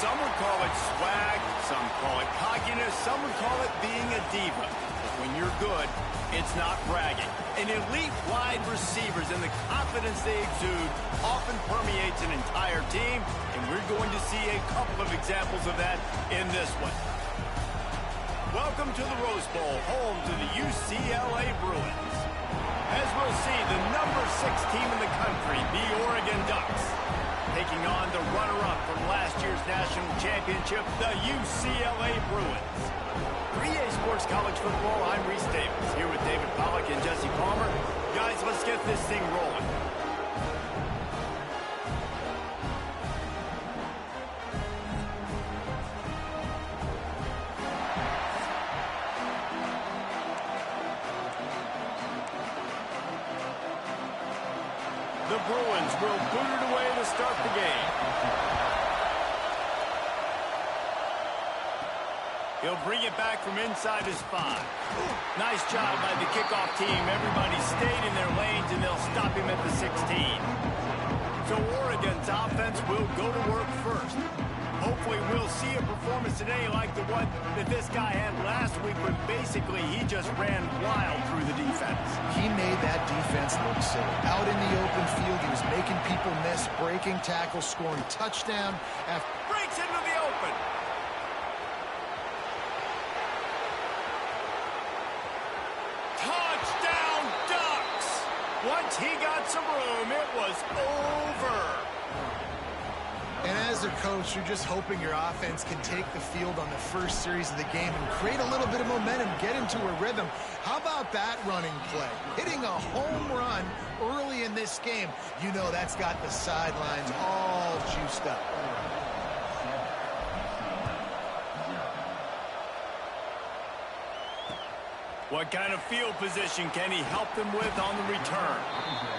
Some would call it swag, some call it cockiness, some would call it being a diva. But when you're good, it's not bragging. An elite wide receivers and the confidence they exude often permeates an entire team, and we're going to see a couple of examples of that in this one. Welcome to the Rose Bowl, home to the UCLA Bruins. As we'll see, the number 6 team in the country, the Oregon Ducks, taking on the runner-up from last year's national championship, the UCLA Bruins. 3A Sports College Football, I'm Reese Davis, here with David Pollack and Jesse Palmer. Guys, let's get this thing rolling. The Bruins will boot it away to start the game. He'll bring it back from inside his 5. Nice job by the kickoff team. Everybody stayed in their lanes, and they'll stop him at the 16. So Oregon's offense will go to work first. Hopefully we'll see a performance today like the one that this guy had last week, where basically he just ran wild through the defense. He made that defense look silly. Out in the open field, he was making people miss, breaking tackles, scoring touchdown after... Breaks into the open. Touchdown, Ducks! Once he got some room, it was over. And as a coach, you're just hoping your offense can take the field on the first series of the game and create a little bit of momentum, get into a rhythm. How about that running play? Hitting a home run early in this game. You know that's got the sidelines all juiced up. What kind of field position can he help them with on the return?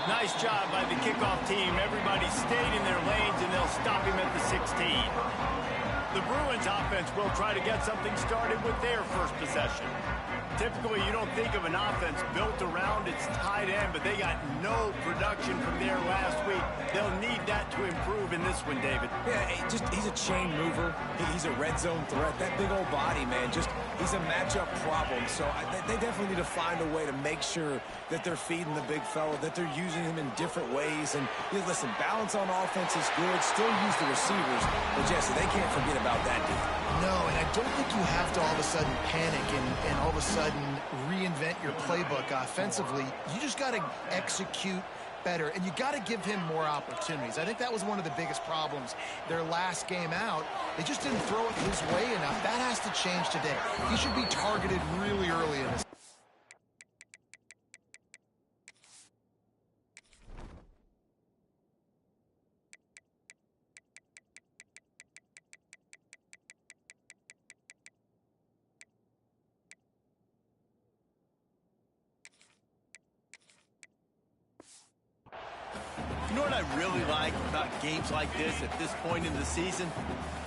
Nice job by the kickoff team. Everybody stayed in their lanes, and they'll stop him at the 16. The Bruins offense will try to get something started with their first possession. Typically, you don't think of an offense built around its tight end, but they got no production from there last week. They'll need that to improve in this one, David. Yeah, he's a chain mover. He's a red zone threat. That big old body, man, he's a matchup problem. So they definitely need to find a way to make sure that they're feeding the big fella, that they're using him in different ways. And listen, balance on offense is good. Still use the receivers. But, Jesse, they can't forget about that dude. No, and I don't think you have to all of a sudden panic and all of a sudden reinvent your playbook offensively. You just got to execute better, and you got to give him more opportunities. I think that was one of the biggest problems their last game out. They just didn't throw it his way enough. That has to change today. He should be targeted really early in this. You know what I really like about games like this at this point in the season?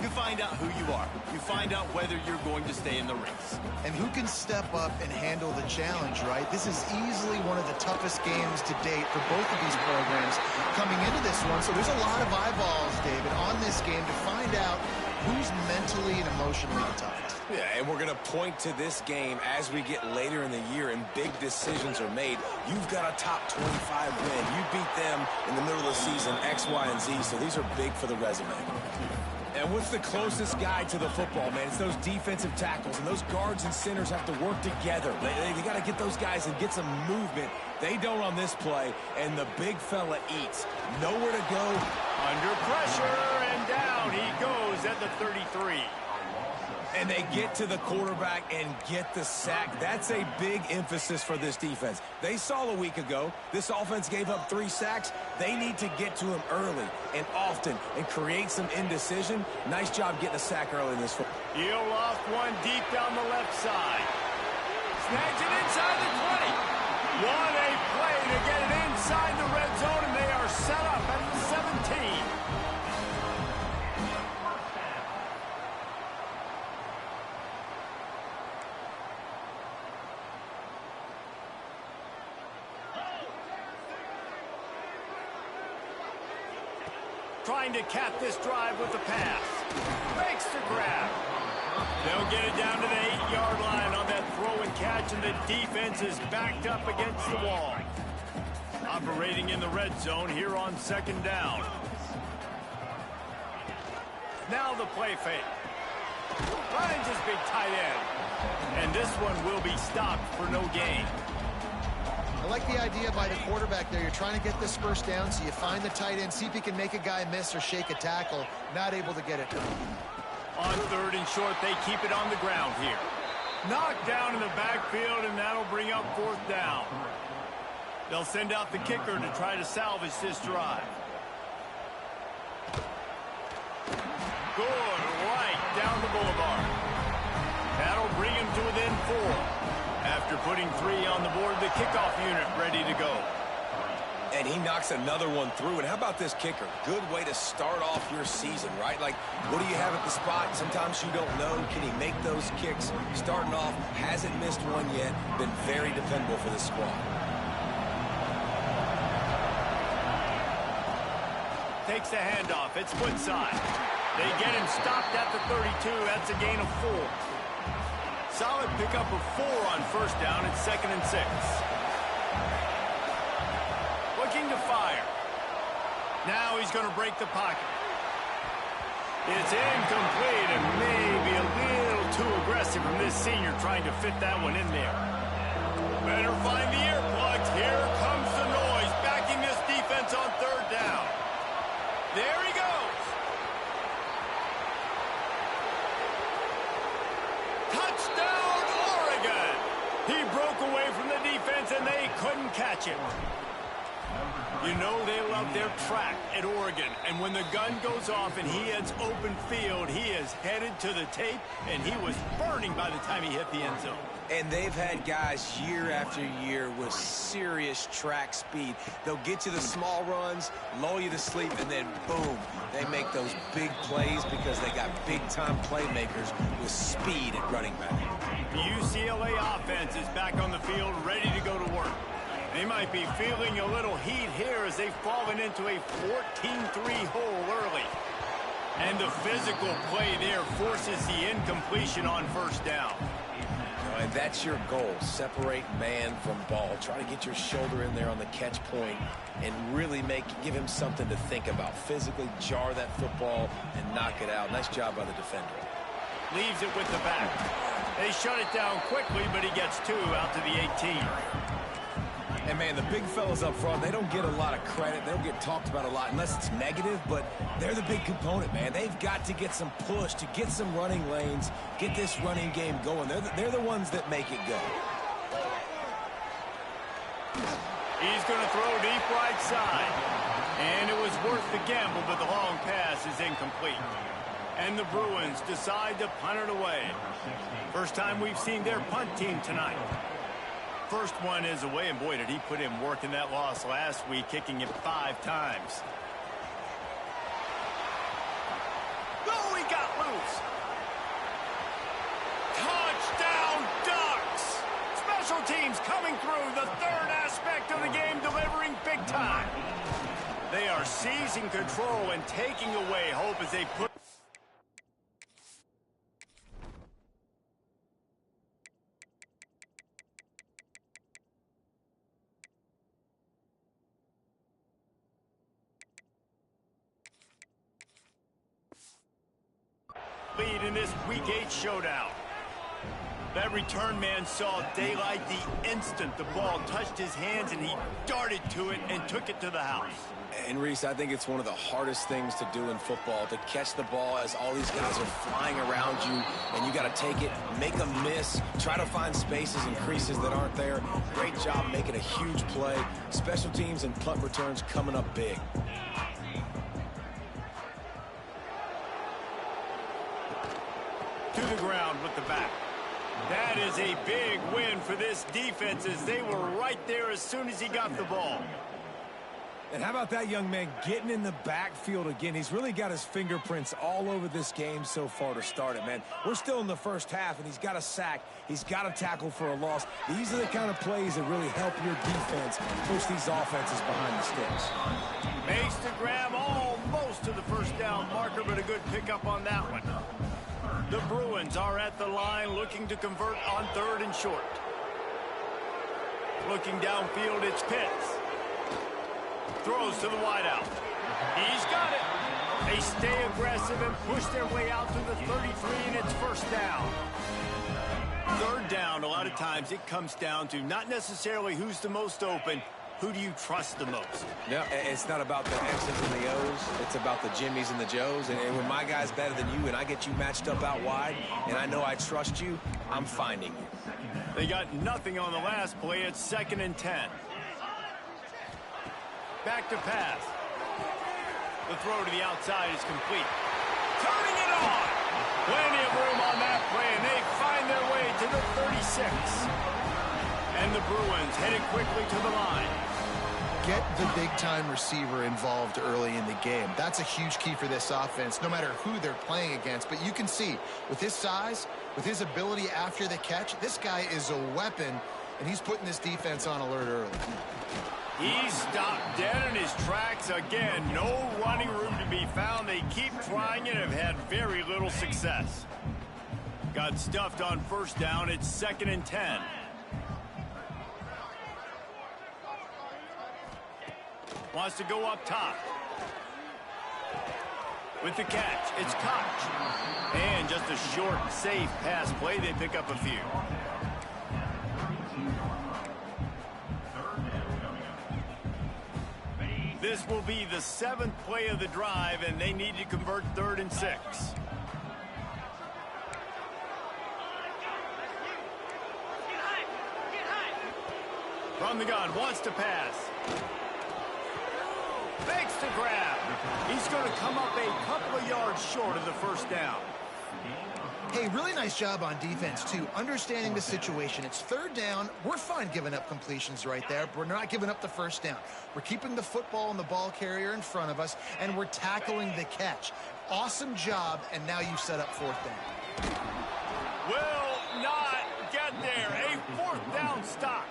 You find out who you are. You find out whether you're going to stay in the race. And who can step up and handle the challenge, right? This is easily one of the toughest games to date for both of these programs coming into this one. So there's a lot of eyeballs, David, on this game to find out who's mentally and emotionally the toughest. Yeah, and we're going to point to this game as we get later in the year and big decisions are made. You've got a top 25 win. You beat them in the middle of the season, X, Y, and Z, so these are big for the resume. And what's the closest guy to the football, man? It's those defensive tackles, and those guards and centers have to work together. They got to get those guys and get some movement. They don't on this play, and the big fella eats. Nowhere to go. Under pressure, and down he goes at the 33. And they get to the quarterback and get the sack. That's a big emphasis for this defense. They saw a week ago, this offense gave up 3 sacks. They need to get to him early and often and create some indecision. Nice job getting a sack early in this football. He'll lost one deep down the left side. Snags it inside the 20. What a play to get it inside the red zone, and they are set up at the 17. Trying to cap this drive with the pass. Makes the grab. They'll get it down to the 8-yard line on that throw and catch, and the defense is backed up against the wall. Operating in the red zone here on second down. Now the play fake. Finds his big tight end. And this one will be stopped for no gain. I like the idea by the quarterback there. You're trying to get this first down, so you find the tight end, see if he can make a guy miss or shake a tackle. Not able to get it done. On third and short, they keep it on the ground here. Knocked down in the backfield, and that'll bring up fourth down. They'll send out the kicker to try to salvage this drive. Good, right down the boulevard. That'll bring him to within 4. After putting 3 on the board, the kickoff unit ready to go. And he knocks another one through. And how about this kicker? Good way to start off your season, right? Like, what do you have at the spot? Sometimes you don't know. Can he make those kicks? Starting off, hasn't missed one yet. Been very dependable for this squad. Takes the handoff. It's foot side. They get him stopped at the 32. That's a gain of 4. Solid pickup of 4 on first down. It's 2nd and 6. Looking to fire. Now he's going to break the pocket. It's incomplete and maybe a little too aggressive from this senior trying to fit that one in there. Better find the earplugs. Here comes the noise, backing this defense on third down. There he goes. Touchdown, Oregon. He broke away from the defense and they couldn't catch him. You know they love their track at Oregon, and when the gun goes off and he hits open field, he is headed to the tape, and he was burning by the time he hit the end zone. And they've had guys year after year with serious track speed. They'll get you the small runs, lull you to sleep, and then boom, they make those big plays because they got big-time playmakers with speed at running back. The UCLA offense is back on the field, ready to go to work. They might be feeling a little heat here as they've fallen into a 14-3 hole early. And the physical play there forces the incompletion on first down. And that's your goal. Separate man from ball. Try to get your shoulder in there on the catch point and really give him something to think about. Physically jar that football and knock it out. Nice job by the defender. Leaves it with the back. They shut it down quickly, but he gets 2 out to the 18. And, man, the big fellas up front, they don't get a lot of credit. They don't get talked about a lot unless it's negative, but they're the big component, man. They've got to get some push, to get some running lanes, get this running game going. They're the ones that make it go. He's going to throw deep right side. And it was worth the gamble, but the long pass is incomplete. And the Bruins decide to punt it away. First time we've seen their punt team tonight. First one is away, and boy, did he put in work in that loss last week, kicking it 5 times. Oh, he got loose. Touchdown, Ducks! Special teams coming through, the third aspect of the game, delivering big time. They are seizing control and taking away hope as they put lead in this Week 8 showdown. That return man saw daylight the instant the ball touched his hands, and he darted to it and took it to the house. And, Reese, I think it's one of the hardest things to do in football, to catch the ball as all these guys are flying around you, and you got to take it, make a miss, try to find spaces and creases that aren't there. Great job making a huge play. Special teams and punt returns coming up big. To the ground with the back. That is a big win for this defense as they were right there as soon as he got the ball. And how about that young man getting in the backfield again? He's really got his fingerprints all over this game so far to start it, man. We're still in the first half, and he's got a sack. He's got a tackle for a loss. These are the kind of plays that really help your defense push these offenses behind the sticks. Makes the grab almost to the first down marker, but a good pickup on that one. The Bruins are at the line looking to convert on 3rd and short. Looking downfield, it's Pitts. Throws to the wideout. He's got it. They stay aggressive and push their way out to the 33, and it's 1st down. 3rd down, a lot of times it comes down to not necessarily who's the most open, who do you trust the most? Yeah, it's not about the X's and the O's. It's about the Jimmys and the Joes. And when my guy's better than you and I get you matched up out wide and I know I trust you, I'm finding you. They got nothing on the last play. It's 2nd and 10. Back to pass. The throw to the outside is complete. Turning it on. Plenty of room on that play, and they find their way to the 36. And the Bruins headed quickly to the line. Get the big-time receiver involved early in the game. That's a huge key for this offense, no matter who they're playing against. But you can see, with his size, with his ability after the catch, this guy is a weapon, and he's putting this defense on alert early. He's stopped dead in his tracks again. No running room to be found. They keep trying it and have had very little success. Got stuffed on 1st down. It's 2nd and 10. Wants to go up top. With the catch, it's Koch. And just a short, safe pass play. They pick up a few. This will be the 7th play of the drive, and they need to convert 3rd and 6. From the gun, wants to pass. Fakes to grab. He's going to come up a couple of yards short of the 1st down. Hey, really nice job on defense, too. Understanding the situation. It's 3rd down. We're fine giving up completions right there, but we're not giving up the 1st down. We're keeping the football and the ball carrier in front of us, and we're tackling the catch. Awesome job, and now you set up 4th down. Will not get there. A 4th down stop.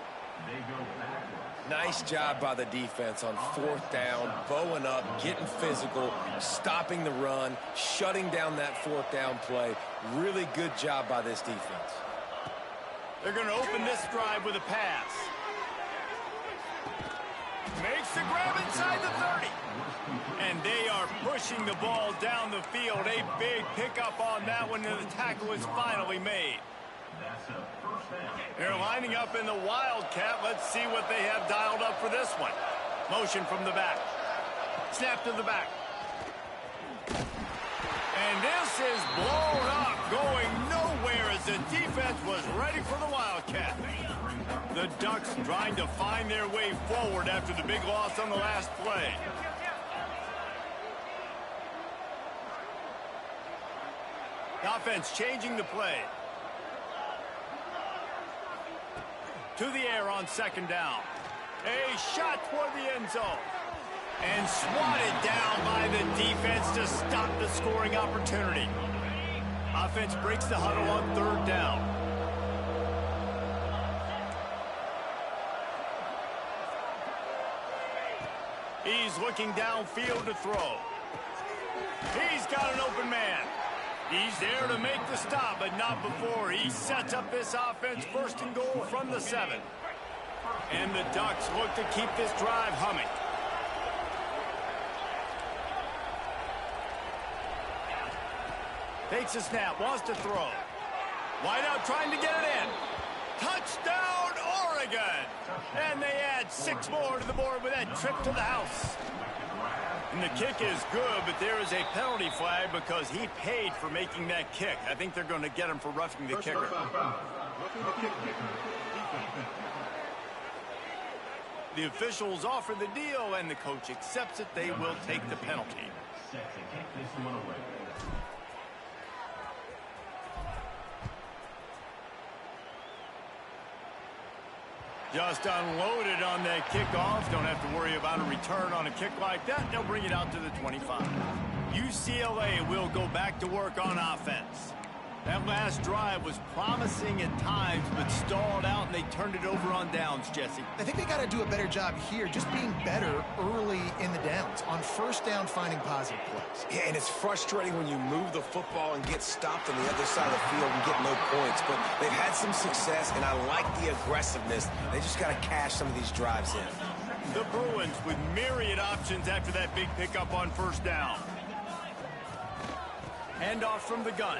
Nice job by the defense on 4th down, bowing up, getting physical, stopping the run, shutting down that 4th down play. Really good job by this defense. They're going to open this drive with a pass. Makes the grab inside the 30. And they are pushing the ball down the field. A big pickup on that one, and the tackle is finally made. They're lining up in the Wildcat. Let's see what they have dialed up for this one. Motion from the back. Snap to the back. And this is blown up, going nowhere as the defense was ready for the Wildcat. The Ducks trying to find their way forward after the big loss on the last play. The offense changing the play. To the air on 2nd down. A shot toward the end zone. And swatted down by the defense to stop the scoring opportunity. Offense breaks the huddle on 3rd down. He's looking downfield to throw. He's got an open man. He's there to make the stop, but not before. He sets up this offense 1st and goal from the 7. And the Ducks look to keep this drive humming. Takes a snap, wants to throw. Wide out trying to get it in. Touchdown, Oregon! And they add 6 more to the board with that trip to the house. And the kick is good, but there is a penalty flag because he paid for making that kick. I think they're going to get him for roughing the kicker. The officials offer the deal, and the coach accepts it. They will take the penalty. Just unloaded on that kickoff. Don't have to worry about a return on a kick like that. They'll bring it out to the 25. UCLA will go back to work on offense. That last drive was promising at times, but stalled out, and they turned it over on downs, Jesse. I think they got to do a better job here, just being better early in the downs. On first down, finding positive plays. Yeah, and it's frustrating when you move the football and get stopped on the other side of the field and get no points. But they've had some success, and I like the aggressiveness. They just got to cash some of these drives in. The Bruins with myriad options after that big pickup on first down. Handoff from the gun.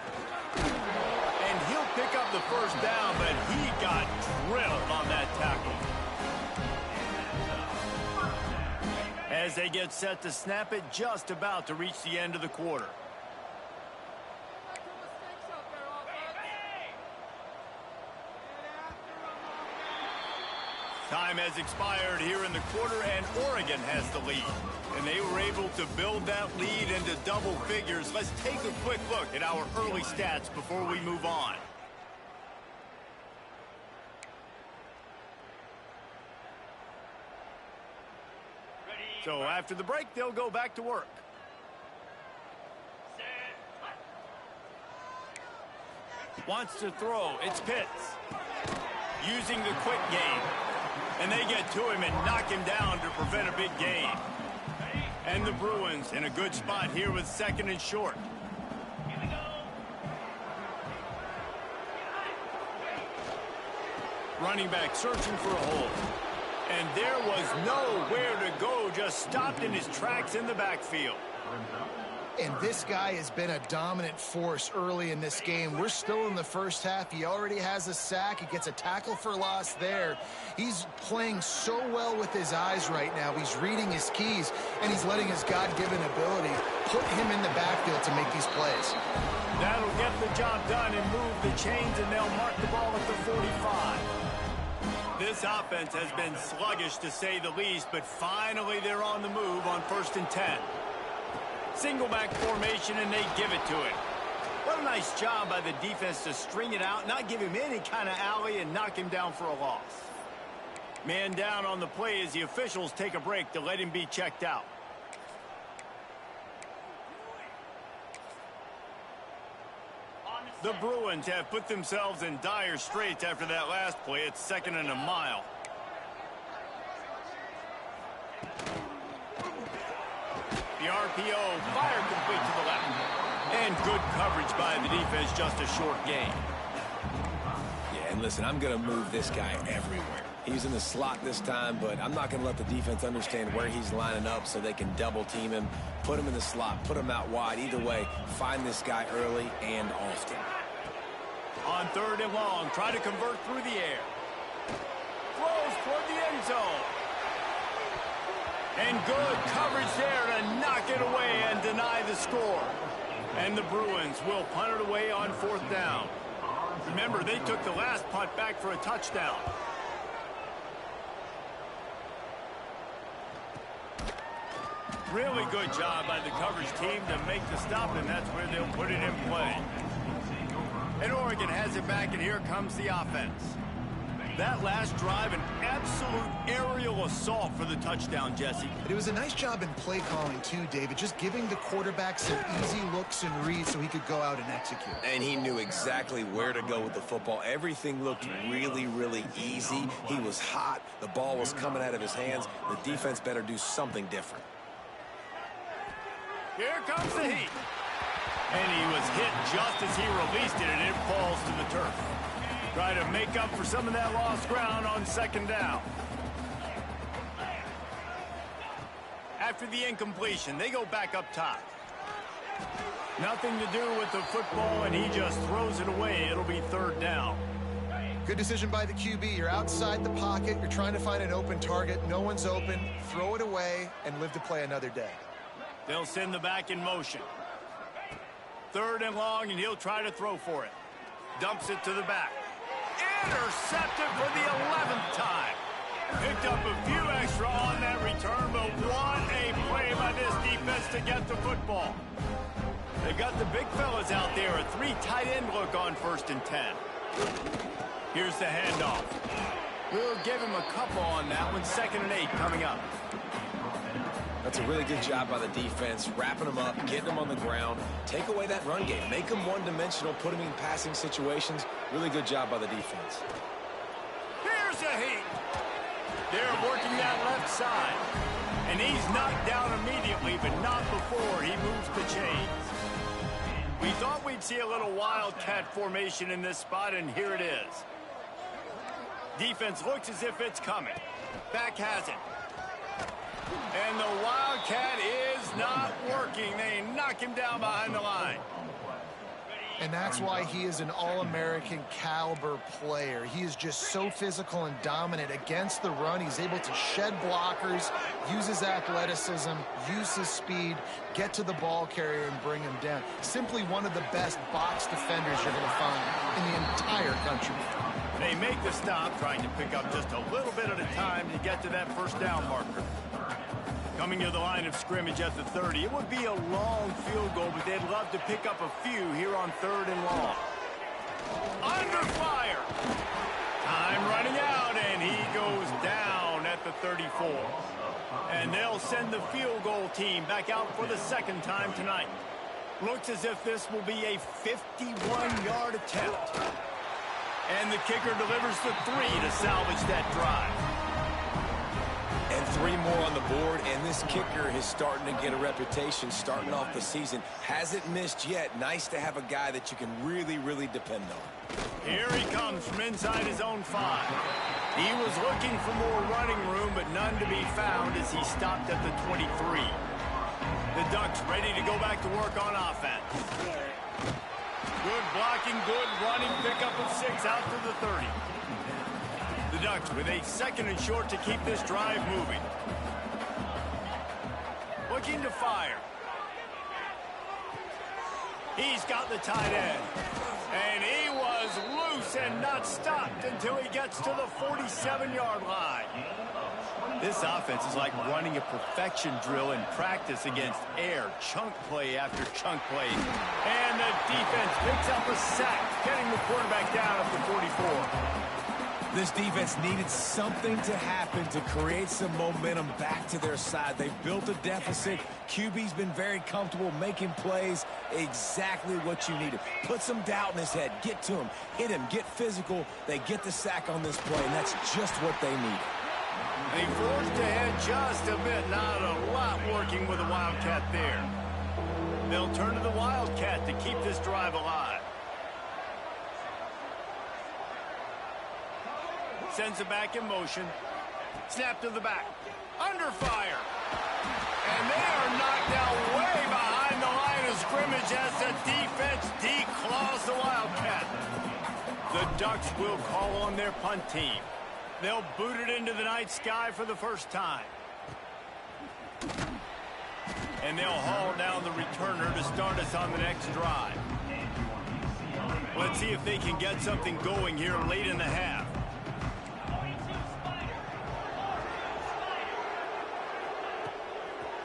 And he'll pick up the first down, but he got drilled on that tackle. As they get set to snap it, just about to reach the end of the quarter. Time has expired here in the quarter, and Oregon has the lead. And they were able to build that lead into double figures. Let's take a quick look at our early stats before we move on. So after the break, they'll go back to work. Wants to throw. It's Pitts. Using the quick game. And they get to him and knock him down to prevent a big gain. And the Bruins in a good spot here with second and short. Running back searching for a hole. And there was nowhere to go, just stopped in his tracks in the backfield. And this guy has been a dominant force early in this game. We're still in the first half. He already has a sack. He gets a tackle for loss there. He's playing so well with his eyes right now. He's reading his keys, and he's letting his God-given ability put him in the backfield to make these plays. That'll get the job done and move the chains, and they'll mark the ball at the 45. This offense has been sluggish, to say the least, but finally they're on the move on 1st and 10. Single back formation, and they give it to him. What a nice job by the defense to string it out, not give him any kind of alley, and knock him down for a loss. Man down on the play as the officials take a break to let him be checked out. The Bruins have put themselves in dire straits after that last play. It's 2nd and a mile. The RPO fired complete to the left. And good coverage by the defense, just a short gain. Yeah, and listen, I'm going to move this guy everywhere. He's in the slot this time, but I'm not going to let the defense understand where he's lining up so they can double team him, put him in the slot, put him out wide. Either way, find this guy early and often. On 3rd and long, try to convert through the air. Throws toward the end zone. And good coverage there to knock it away and deny the score. And the Bruins will punt it away on 4th down. Remember, they took the last punt back for a touchdown. Really good job by the coverage team to make the stop, and that's where they'll put it in play. And Oregon has it back, and here comes the offense. That last drive, an absolute aerial assault for the touchdown, Jesse. But it was a nice job in play calling, too, David, just giving the quarterback some easy looks and reads so he could go out and execute. And he knew exactly where to go with the football. Everything looked really, really easy. He was hot. The ball was coming out of his hands. The defense better do something different. Here comes the heat. And he was hit just as he released it, and it falls to the turf. Try to make up for some of that lost ground on 2nd down. After the incompletion, they go back up top. Nothing to do with the football, and he just throws it away. It'll be 3rd down. Good decision by the QB. You're outside the pocket. You're trying to find an open target. No one's open. Throw it away and live to play another day. They'll send the back in motion. 3rd and long, and he'll try to throw for it. Dumps it to the back. Intercepted for the 11th time. Picked up a few extra on that return, but what a play by this defense to get the football. They got the big fellas out there, a 3 tight end look on 1st and 10. Here's the handoff. We'll give him a couple on that one. 2nd and 8 coming up. That's a really good job by the defense, wrapping them up, getting them on the ground. Take away that run game. Make them one-dimensional, put them in passing situations. Really good job by the defense. Here's a heat. They're working that left side. And he's knocked down immediately, but not before he moves the chains. We thought we'd see a little wildcat formation in this spot, and here it is. Defense looks as if it's coming. Back has it. And the wildcat is not working. They knock him down behind the line. And that's why he is an All-American caliber player. He is just so physical and dominant against the run. He's able to shed blockers, use his athleticism, use his speed, get to the ball carrier and bring him down. Simply one of the best box defenders you're going to find in the entire country. They make the stop, trying to pick up just a little bit at a time to get to that first down marker. Coming to the line of scrimmage at the 30. It would be a long field goal, but they'd love to pick up a few here on 3rd and long. Under fire. Time running out, and he goes down at the 34. And they'll send the field goal team back out for the second time tonight. Looks as if this will be a 51-yard attempt. And the kicker delivers the 3 to salvage that drive. And 3 more on the board, and this kicker is starting to get a reputation starting off the season. Hasn't missed yet. Nice to have a guy that you can really, really depend on. Here he comes from inside his own 5. He was looking for more running room, but none to be found as he stopped at the 23. The Ducks ready to go back to work on offense. Good blocking, good running, pickup of 6 out to the 30. The Ducks with a 2nd and short to keep this drive moving. Looking to fire. He's got the tight end. And he was loose and not stopped until he gets to the 47-yard line. This offense is like running a perfection drill in practice against air. Chunk play after chunk play. And the defense picks up a sack, getting the quarterback down at the 44. This defense needed something to happen to create some momentum back to their side. They've built a deficit. QB's been very comfortable making plays. Exactly what you needed. Put some doubt in his head. Get to him. Hit him. Get physical. They get the sack on this play, and that's just what they need. They forced ahead just a bit. Not a lot working with the Wildcat there. They'll turn to the Wildcat to keep this drive alive. Sends it back in motion. Snap to the back. Under fire. And they are knocked down way behind the line of scrimmage as the defense declaws the Wildcat. The Ducks will call on their punt team. They'll boot it into the night sky for the first time. And they'll haul down the returner to start us on the next drive. Let's see if they can get something going here late in the half.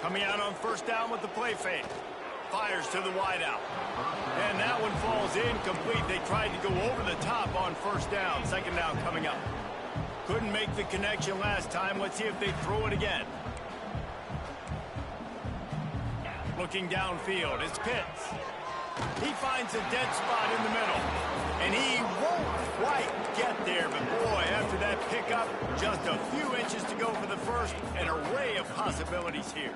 Coming out on first down with the play fake. Fires to the wideout. And that one falls incomplete. They tried to go over the top on first down. 2nd down coming up. Couldn't make the connection last time. Let's see if they throw it again. Looking downfield, it's Pitts. He finds a dead spot in the middle. And he won't quite get there. But boy, after that pickup, just a few inches to go for the first. An array of possibilities here.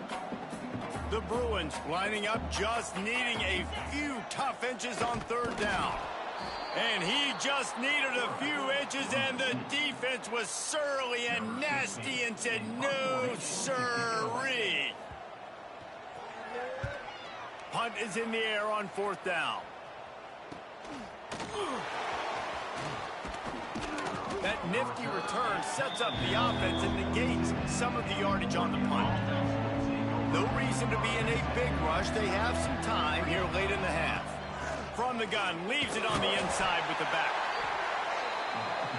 The Bruins lining up, just needing a few tough inches on 3rd down. And he just needed a few inches, and the defense was surly and nasty and said, no, sirree. Punt is in the air on 4th down. That nifty return sets up the offense and negates some of the yardage on the punt. No reason to be in a big rush. They have some time here late in the half. From the gun, leaves it on the inside with the back.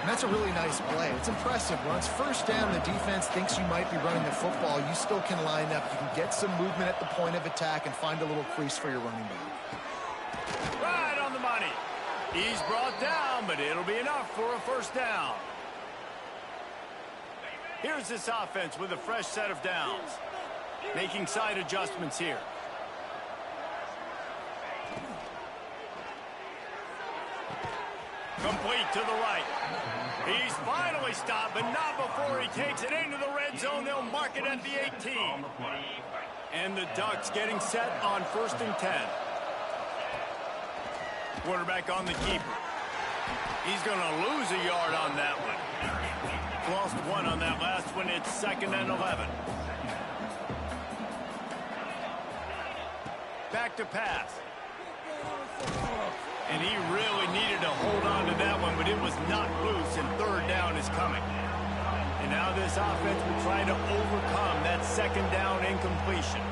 And that's a really nice play. It's impressive. Once first down, the defense thinks you might be running the football. You still can line up. You can get some movement at the point of attack and find a little crease for your running back. Right on the money. He's brought down, but it'll be enough for a first down. Here's this offense with a fresh set of downs. Making side adjustments here. Complete to the right. He's finally stopped, but not before he takes it into the red zone. They'll mark it at the 18. And the Ducks getting set on 1st and 10. Quarterback on the keeper. He's going to lose a yard on that one. Lost one on that last one. It's 2nd and 11. Back to pass. And he really needed to hold on to that one, but it was not loose, and 3rd down is coming. And now this offense will try to overcome that 2nd down incompletion.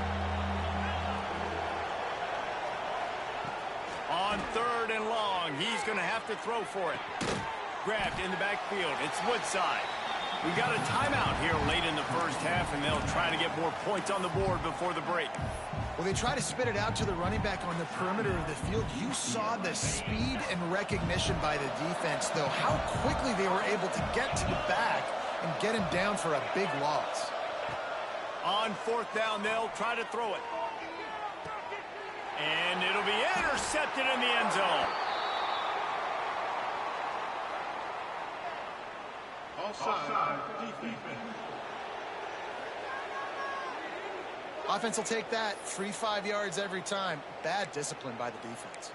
On 3rd and long, he's going to have to throw for it. Grabbed in the backfield. It's Woodside. We got a timeout here late in the first half, and they'll try to get more points on the board before the break. Well, they try to spit it out to the running back on the perimeter of the field. You saw the speed and recognition by the defense, though, how quickly they were able to get to the back and get him down for a big loss. On 4th down, they'll try to throw it. And it'll be intercepted in the end zone. Offside, defense. Offense will take that. Free 5 yards every time. Bad discipline by the defense.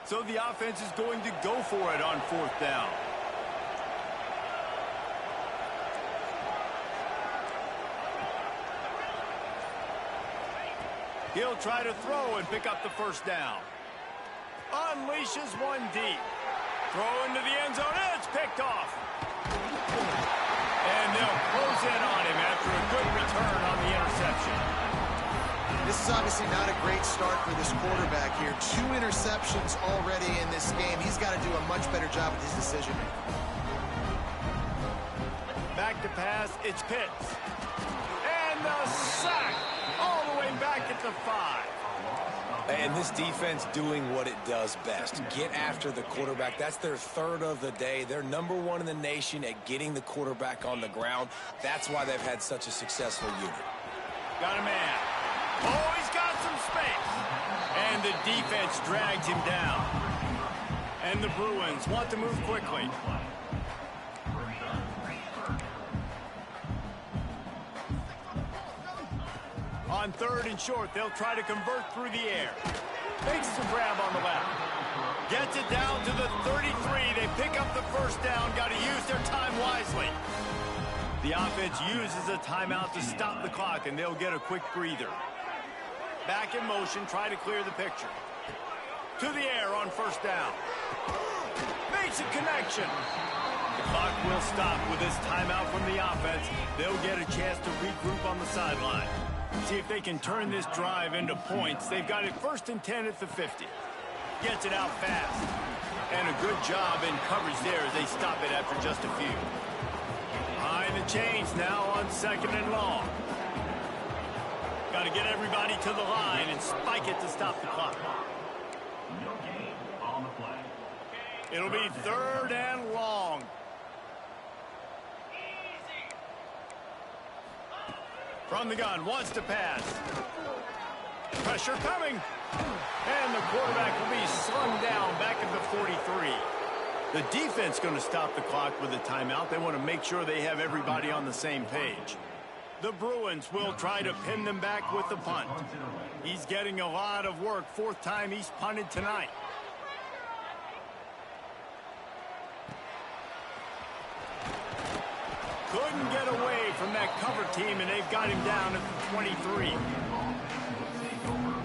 So the offense is going to go for it on 4th down. He'll try to throw and pick up the 1st down. Unleashes one deep. Throw into the end zone. It's picked off. And they'll close in on him after a good return on the interception. This is obviously not a great start for this quarterback here. 2 interceptions already in this game. He's got to do a much better job with his decision-making. Back to pass. It's Pitts. And the sack all the way back at the 5. And this defense doing what it does best. Get after the quarterback. That's their 3rd of the day. They're #1 in the nation at getting the quarterback on the ground. That's why they've had such a successful unit. Got a man. Oh, he's got some space. And the defense drags him down. And the Bruins want to move quickly. On 3rd and short, they'll try to convert through the air. Makes the grab on the left. Gets it down to the 33. They pick up the 1st down. Got to use their time wisely. The offense uses a timeout to stop the clock, and they'll get a quick breather. Back in motion, try to clear the picture. To the air on 1st down. Makes a connection. The clock will stop with this timeout from the offense. They'll get a chance to regroup on the sideline. See if they can turn this drive into points. They've got it 1st and 10 at the 50. Gets it out fast. And a good job in coverage there as they stop it after just a few. Behind the chains now on 2nd and long. Got to get everybody to the line and spike it to stop the clock. It'll be 3rd and long. From the gun, wants to pass. Pressure coming. And the quarterback will be slung down back at the 43. The defense going to stop the clock with a timeout. They want to make sure they have everybody on the same page. The Bruins will try to pin them back with the punt. He's getting a lot of work. 4th time he's punted tonight. Couldn't get away from that cover team, and they've got him down at the 23.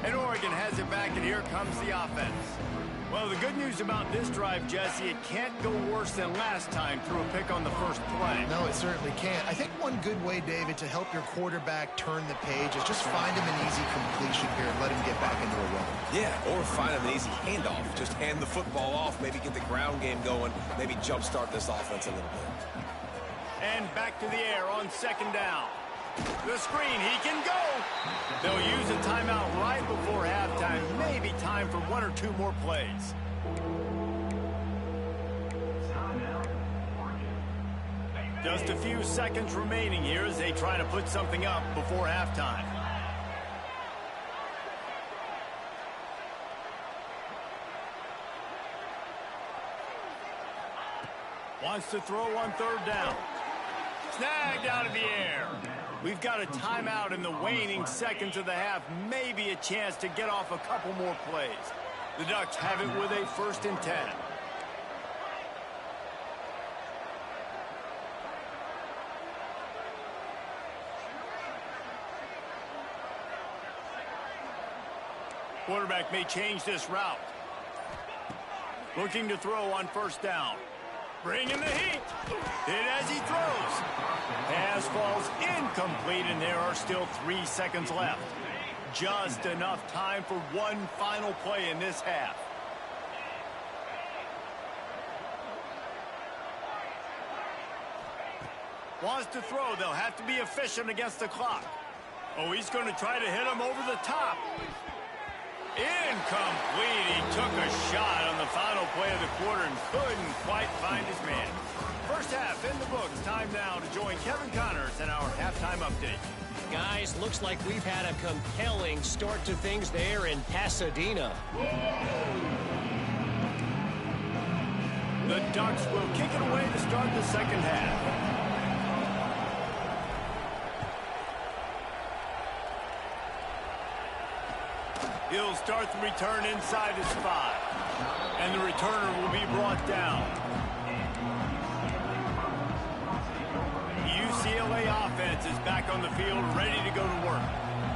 And Oregon has it back, and here comes the offense. Well, the good news about this drive, Jesse, it can't go worse than last time through a pick on the 1st play. No, it certainly can't. I think one good way, David, to help your quarterback turn the page is just find him an easy completion here and let him get back into a rhythm. Yeah, or find him an easy handoff. Just hand the football off, maybe get the ground game going, maybe jumpstart this offense a little bit. And back to the air on 2nd down. The screen, he can go. They'll use a timeout right before halftime. Maybe time for 1 or 2 more plays. Just a few seconds remaining here as they try to put something up before halftime. Wants to throw on third down. Snagged out of the air. We've got a timeout in the waning seconds of the half. Maybe a chance to get off a couple more plays. The Ducks have it with a 1st and 10. Quarterback may change this route. Looking to throw on 1st down. Bringing the heat. Hit as he throws. Pass falls incomplete, and there are still 3 seconds left. Just enough time for one final play in this half. Wants to throw. They'll have to be efficient against the clock. Oh, he's going to try to hit him over the top. Incomplete. He took a shot on the final play of the quarter and couldn't quite find his man. First half in the books. Time now to join Kevin Connors in our halftime update. Guys, looks like we've had a compelling start to things there in Pasadena. The Ducks will kick it away to start the second half. He'll start the return inside his 5. And the returner will be brought down. UCLA offense is back on the field, ready to go to work.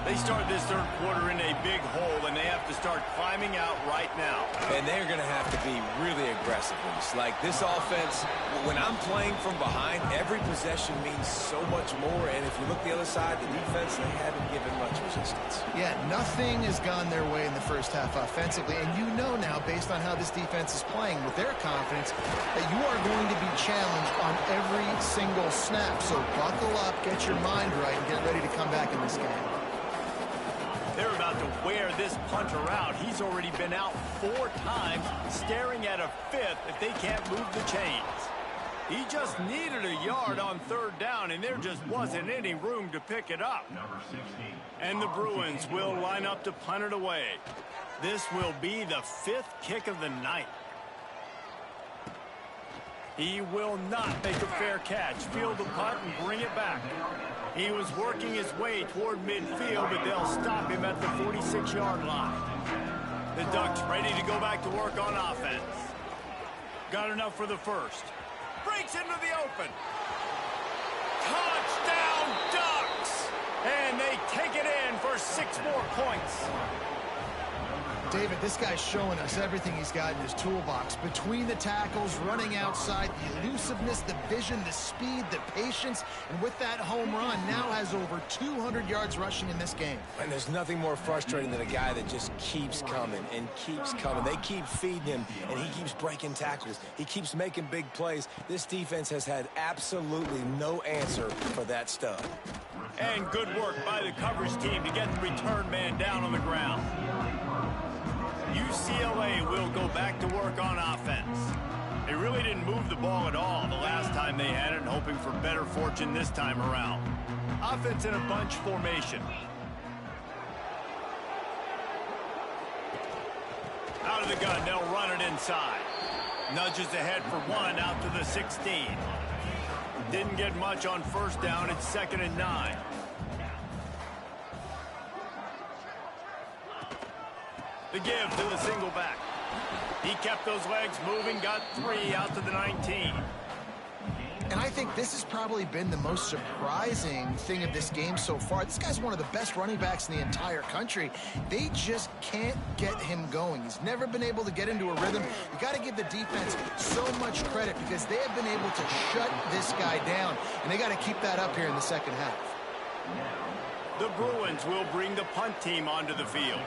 They start this third quarter in a big hole, and they have to start climbing out right now. And they're going to have to be really aggressive. Like this offense, when I'm playing from behind, every possession means so much more. And if you look the other side, the defense, they haven't given much resistance. Yeah, nothing has gone their way in the first half offensively. And you know now, based on how this defense is playing with their confidence, that you are going to be challenged on every single snap. So buckle up, get your mind right, and get ready to come back in this game. They're about to wear this punter out. He's already been out 4 times, staring at a 5th if they can't move the chains. He just needed a yard on 3rd down, and there just wasn't any room to pick it up. And the Bruins will line up to punt it away. This will be the 5th kick of the night. He will not make a fair catch. Field the punt and bring it back. He was working his way toward midfield, but they'll stop him at the 46-yard line. The Ducks ready to go back to work on offense. Got enough for the first. Breaks into the open. Touchdown, Ducks! And they take it in for 6 more points. David, this guy's showing us everything he's got in his toolbox. Between the tackles, running outside, the elusiveness, the vision, the speed, the patience, and with that home run, now has over 200 yards rushing in this game. And there's nothing more frustrating than a guy that just keeps coming and keeps coming. They keep feeding him, and he keeps breaking tackles. He keeps making big plays. This defense has had absolutely no answer for that stud. And good work by the coverage team to get the return man down on the ground. UCLA will go back to work on offense. They really didn't move the ball at all the last time they had it, hoping for better fortune this time around. Offense in a bunch formation. Out of the gun, they'll run it inside. Nudges ahead for 1 out to the 16. Didn't get much on 1st down. It's 2nd and 9. The give to the single back. He kept those legs moving, got 3 out to the 19. And I think this has probably been the most surprising thing of this game so far. This guy's one of the best running backs in the entire country. They just can't get him going. He's never been able to get into a rhythm. You got to give the defense so much credit because they have been able to shut this guy down, and they got to keep that up here in the second half. The Bruins will bring the punt team onto the field.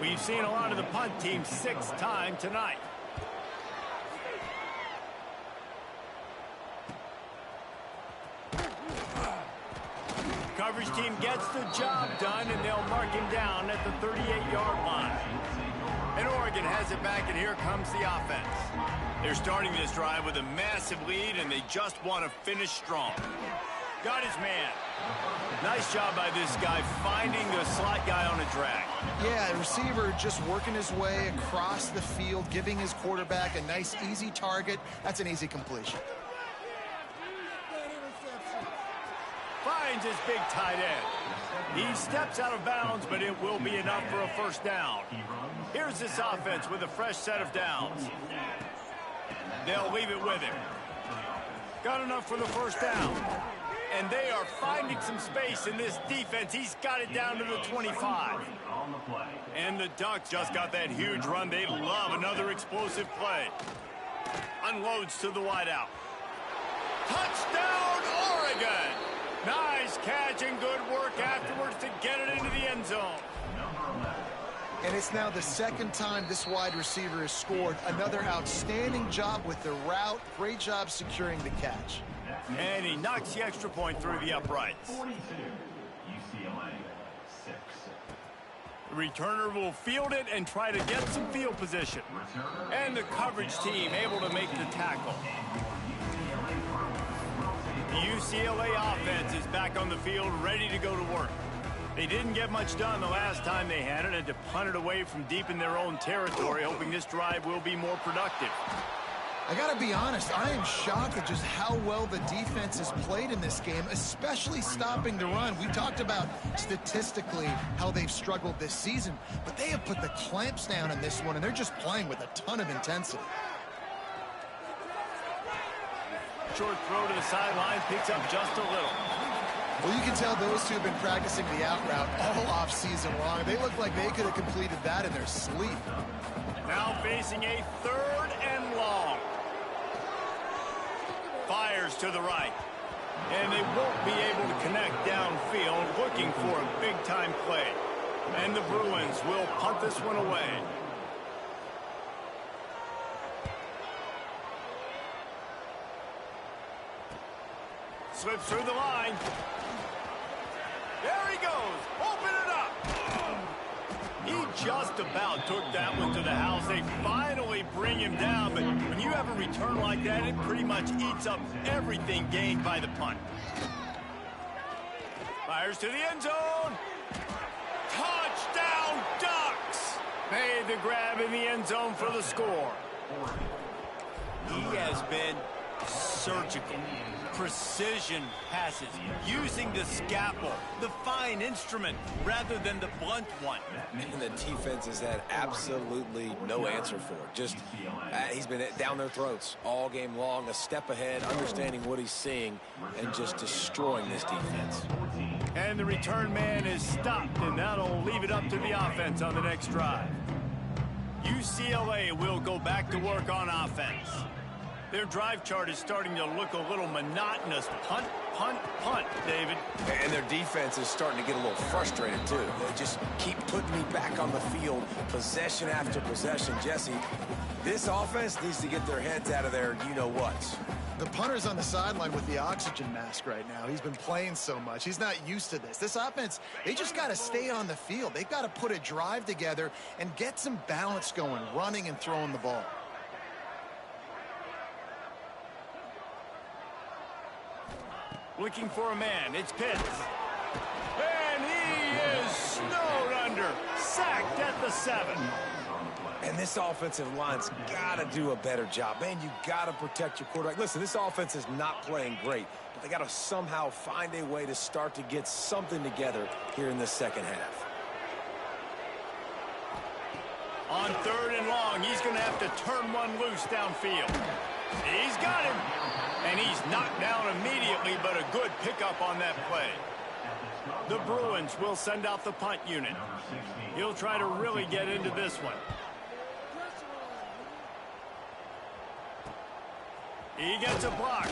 We've seen a lot of the punt team 6th time tonight. Coverage team gets the job done, and they'll mark him down at the 38-yard line. And Oregon has it back, and here comes the offense. They're starting this drive with a massive lead, and they just want to finish strong. Got his man. Nice job by this guy finding the slot guy on a drag. Yeah, the receiver just working his way across the field, giving his quarterback a nice, easy target. That's an easy completion. Finds his big tight end. He steps out of bounds, but it will be enough for a first down. Here's this offense with a fresh set of downs. They'll leave it with him. Got enough for the first down. And they are finding some space in this defense. He's got it down to the 25. And the Ducks just got that huge run. They love another explosive play. Unloads to the wideout. Touchdown, Oregon! Nice catch and good work afterwards to get it into the end zone. And it's now the second time this wide receiver has scored. Another outstanding job with the route. Great job securing the catch. And he knocks the extra point through the uprights. 42, UCLA, 6. The returner will field it and try to get some field position. And the coverage team able to make the tackle. The UCLA offense is back on the field, ready to go to work. They didn't get much done the last time they had it, and to punt it away from deep in their own territory, hoping this drive will be more productive. I got to be honest, I am shocked at just how well the defense has played in this game, especially stopping the run. We talked about statistically how they've struggled this season, but they have put the clamps down in this one, and they're just playing with a ton of intensity. Short throw to the sideline, picks up just a little. Well, you can tell those two have been practicing the out route all off season long. They look like they could have completed that in their sleep. Now facing a 3rd and long. Fires to the right. And they won't be able to connect downfield, looking for a big-time play. And the Bruins will punt this one away. Slips through the line. There he goes. Open it up. He just about took that one to the house. They finally bring him down, but when you have a return like that, it pretty much eats up everything gained by the punt. Fires to the end zone. Touchdown, Ducks! Made the grab in the end zone for the score. He has been surgical. Precision passes, using the scalpel, the fine instrument, rather than the blunt one. And the defense has had absolutely no answer for it. Just, he's been down their throats all game long, a step ahead, understanding what he's seeing, and just destroying this defense. And the return man is stopped, and that'll leave it up to the offense on the next drive. UCLA will go back to work on offense. Their drive chart is starting to look a little monotonous. Punt, punt, punt, David. And their defense is starting to get a little frustrated, too. They just keep putting me back on the field, possession after possession. Jesse, this offense needs to get their heads out of their you-know-whats. The punter's on the sideline with the oxygen mask right now. He's been playing so much. He's not used to this. This offense, they just got to stay on the field. They've got to put a drive together and get some balance going, running and throwing the ball. Looking for a man. It's Pitts. And he is snowed under. Sacked at the 7. And this offensive line's got to do a better job. Man, you got to protect your quarterback. Listen, this offense is not playing great, but they got to somehow find a way to start to get something together here in the second half. On 3rd and long, he's going to have to turn one loose downfield. He's got him. And he's knocked down immediately, but a good pickup on that play. The Bruins will send out the punt unit. He'll try to really get into this one. He gets a block.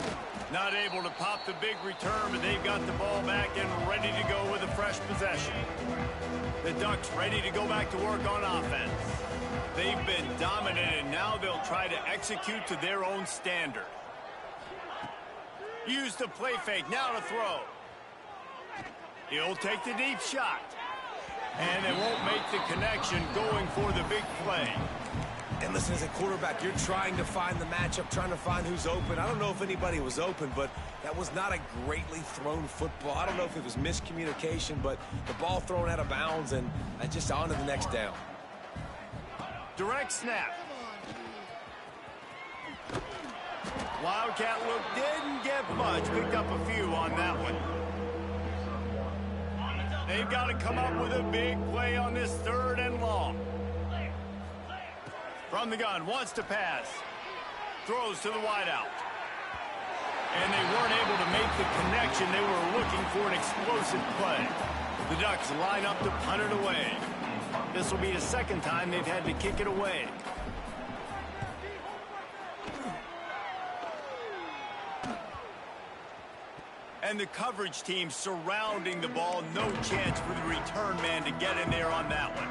Not able to pop the big return, but they've got the ball back and ready to go with a fresh possession. The Ducks ready to go back to work on offense. They've been dominant, and now they'll try to execute to their own standard. Use the play fake, now to throw. He'll take the deep shot. And they won't make the connection going for the big play. And listen, as a quarterback, you're trying to find the matchup, trying to find who's open. I don't know if anybody was open, but that was not a greatly thrown football. I don't know if it was miscommunication, but the ball thrown out of bounds and just on to the next down. Direct snap. Wildcat look didn't get much. Picked up a few on that one. They've got to come up with a big play on this 3rd and long. From the gun, wants to pass. Throws to the wideout. And they weren't able to make the connection. They were looking for an explosive play. The Ducks line up to punt it away. This will be the 2nd time they've had to kick it away. And the coverage team surrounding the ball. No chance for the return man to get in there on that one.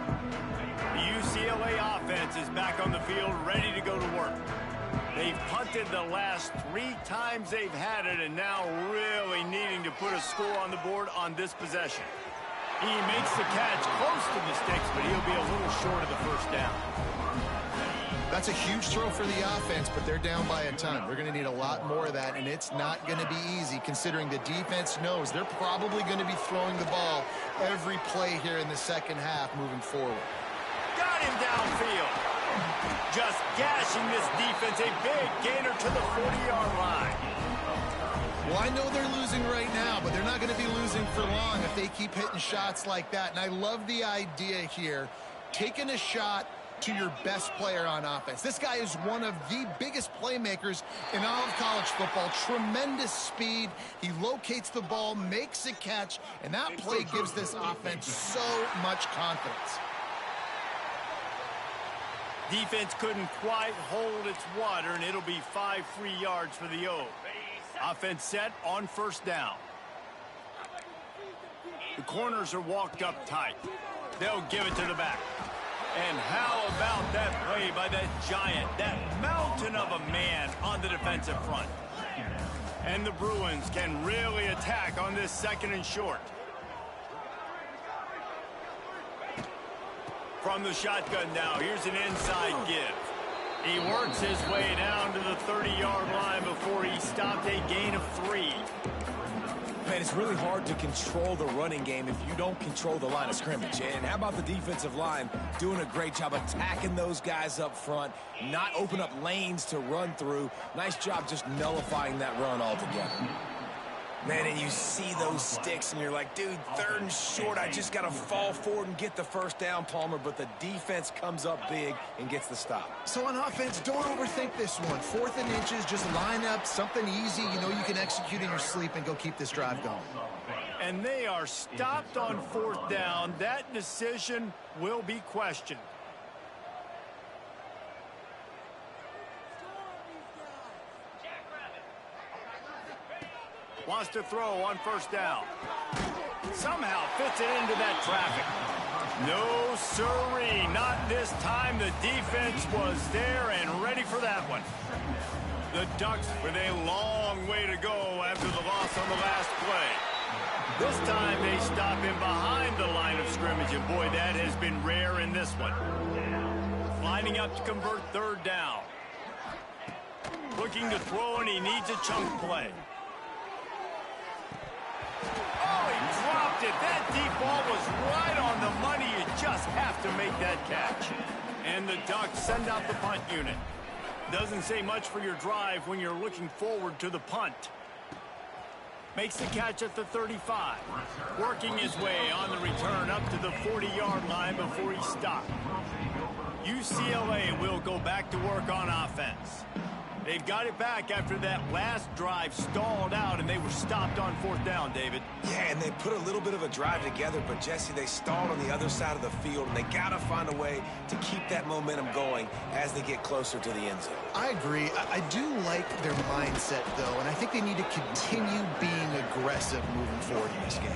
The UCLA offense is back on the field, ready to go to work. They've punted the last 3 times they've had it, and now really needing to put a score on the board on this possession. He makes the catch close to the sticks, but he'll be a little short of the 1st down. That's a huge throw for the offense, but they're down by a ton. They're going to need a lot more of that, and it's not going to be easy considering the defense knows they're probably going to be throwing the ball every play here in the 2nd half moving forward. Got him downfield. Just gashing this defense. A big gainer to the 40-yard line. Well, I know they're losing right now, but they're not going to be losing for long if they keep hitting shots like that. And I love the idea here, taking a shot to your best player on offense. This guy is one of the biggest playmakers in all of college football. Tremendous speed. He locates the ball, makes a catch, and that play gives this offense so much confidence. Defense couldn't quite hold its water, and it'll be 5 free yards for the O. Offense set on 1st down. The corners are walked up tight. They'll give it to the back. And how about that play by that giant, that mountain of a man on the defensive front? And the Bruins can really attack on this 2nd and short. From the shotgun now, here's an inside give. He works his way down to the 30-yard line before he stopped a gain of 3. Man, it's really hard to control the running game if you don't control the line of scrimmage. And how about the defensive line doing a great job attacking those guys up front, not open up lanes to run through. Nice job just nullifying that run altogether. Man, and you see those sticks, and you're like, dude, 3rd and short, I just got to fall forward and get the 1st down, Palmer, but the defense comes up big and gets the stop. So on offense, don't overthink this one. 4th and inches, just line up something easy you know you can execute in your sleep and go keep this drive going. And they are stopped on 4th down. That decision will be questioned. Wants to throw on 1st down. Somehow fits it into that traffic. No siree, not this time. The defense was there and ready for that one. The Ducks with a long way to go after the loss on the last play. This time they stop him behind the line of scrimmage, and boy, that has been rare in this one. Lining up to convert 3rd down. Looking to throw, and he needs a chunk play. Oh, he dropped it. That deep ball was right on the money. You just have to make that catch. And the Ducks send out the punt unit. Doesn't say much for your drive when you're looking forward to the punt. Makes the catch at the 35. Working his way on the return up to the 40-yard line before he stopped. UCLA will go back to work on offense. They've got it back after that last drive stalled out, and they were stopped on 4th down, David. Yeah, and they put a little bit of a drive together, but, Jesse, they stalled on the other side of the field, and they got to find a way to keep that momentum going as they get closer to the end zone. I agree. I do like their mindset, though, and I think they need to continue being aggressive moving forward in this game.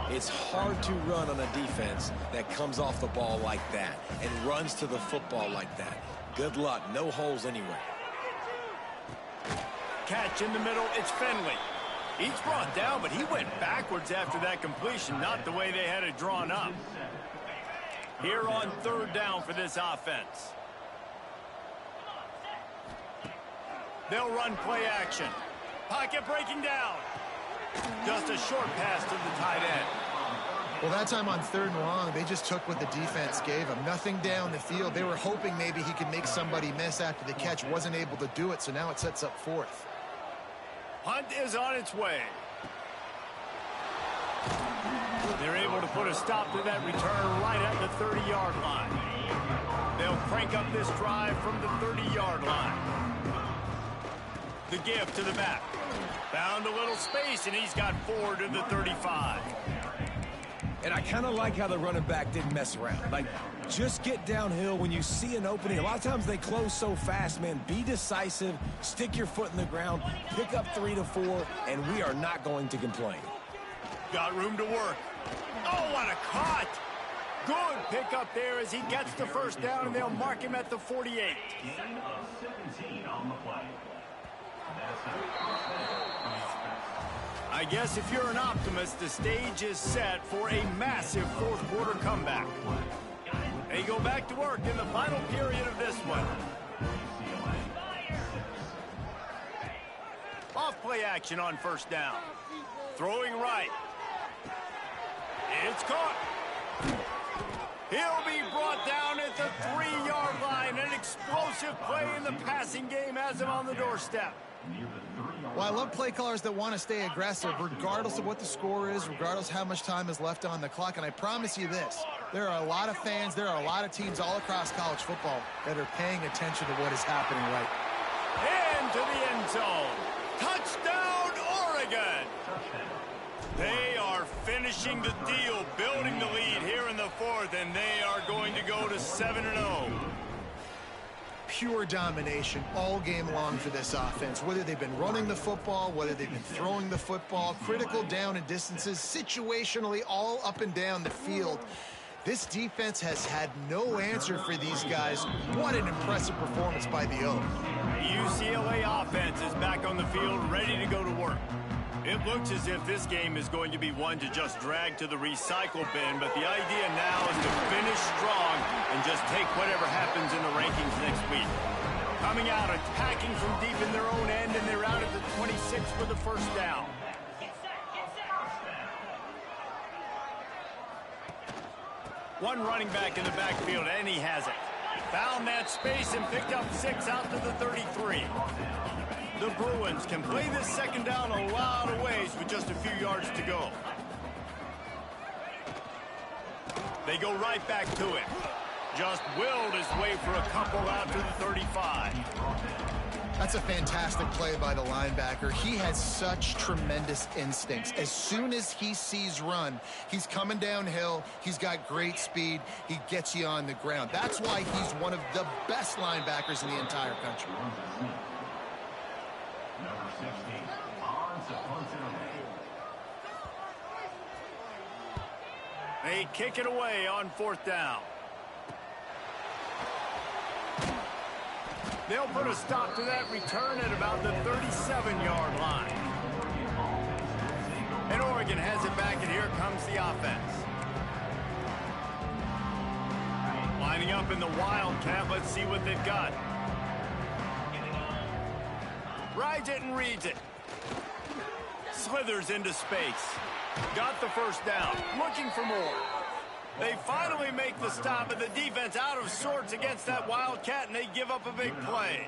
It's hard to run on a defense that comes off the ball like that and runs to the football like that. Good luck. No holes anywhere. Catch in the middle. It's Finley. He's brought down, but he went backwards after that completion, not the way they had it drawn up. Here on third down for this offense. They'll run play action. Pocket breaking down. Just a short pass to the tight end. Well, that time on 3rd and long, they just took what the defense gave him. Nothing down the field. They were hoping maybe he could make somebody miss after the catch. Wasn't able to do it, so now it sets up 4th. Punt is on its way. They're able to put a stop to that return right at the 30-yard line. They'll crank up this drive from the 30-yard line. The give to the back. Found a little space, and he's got 4 to the 35. And I kind of like how the running back didn't mess around. Like, just get downhill when you see an opening. A lot of times they close so fast, man. Be decisive, stick your foot in the ground, pick up 3 to 4, and we are not going to complain. Got room to work. Oh, what a cut! Good pickup there as he gets the first down, and they'll mark him at the 48. Gain of 17 on the play. I guess if you're an optimist, the stage is set for a massive fourth-quarter comeback. They go back to work in the final period of this one. Off play action on first down. Throwing right. It's caught. He'll be brought down at the 3-yard line. An explosive play in the passing game has him on the doorstep. Well, I love play callers that want to stay aggressive regardless of what the score is, regardless how much time is left on the clock. And I promise you this, there are a lot of fans, there are a lot of teams all across college football that are paying attention to what is happening right. Into the end zone. Touchdown, Oregon! They are finishing the deal, building the lead here in the 4th, and they are going to go to 7-0. Pure domination all game long for this offense. Whether they've been running the football, whether they've been throwing the football, critical down and distances, situationally all up and down the field. This defense has had no answer for these guys. What an impressive performance by the Oak. The UCLA offense is back on the field, ready to go to work. It looks as if this game is going to be one to just drag to the recycle bin, but the idea now is to finish strong and just take whatever happens in the rankings next week. Coming out, attacking from deep in their own end, and they're out at the 26 for the first down. One running back in the backfield, and he has it. Found that space and picked up 6 out to the 33. The Bruins can play this second down a lot of ways with just a few yards to go. They go right back to it. Just willed his way for a couple out to the 35. That's a fantastic play by the linebacker. He has such tremendous instincts. As soon as he sees run, he's coming downhill. He's got great speed. He gets you on the ground. That's why he's one of the best linebackers in the entire country. Number 16, on to punt it away. They kick it away on 4th down. They'll put a stop to that return at about the 37-yard line. And Oregon has it back, and here comes the offense. Lining up in the Wildcat. Let's see what they've got. Rides it and reads it. Slithers into space. Got the first down. Looking for more. They finally make the stop, but the defense out of sorts against that Wildcat, and they give up a big play.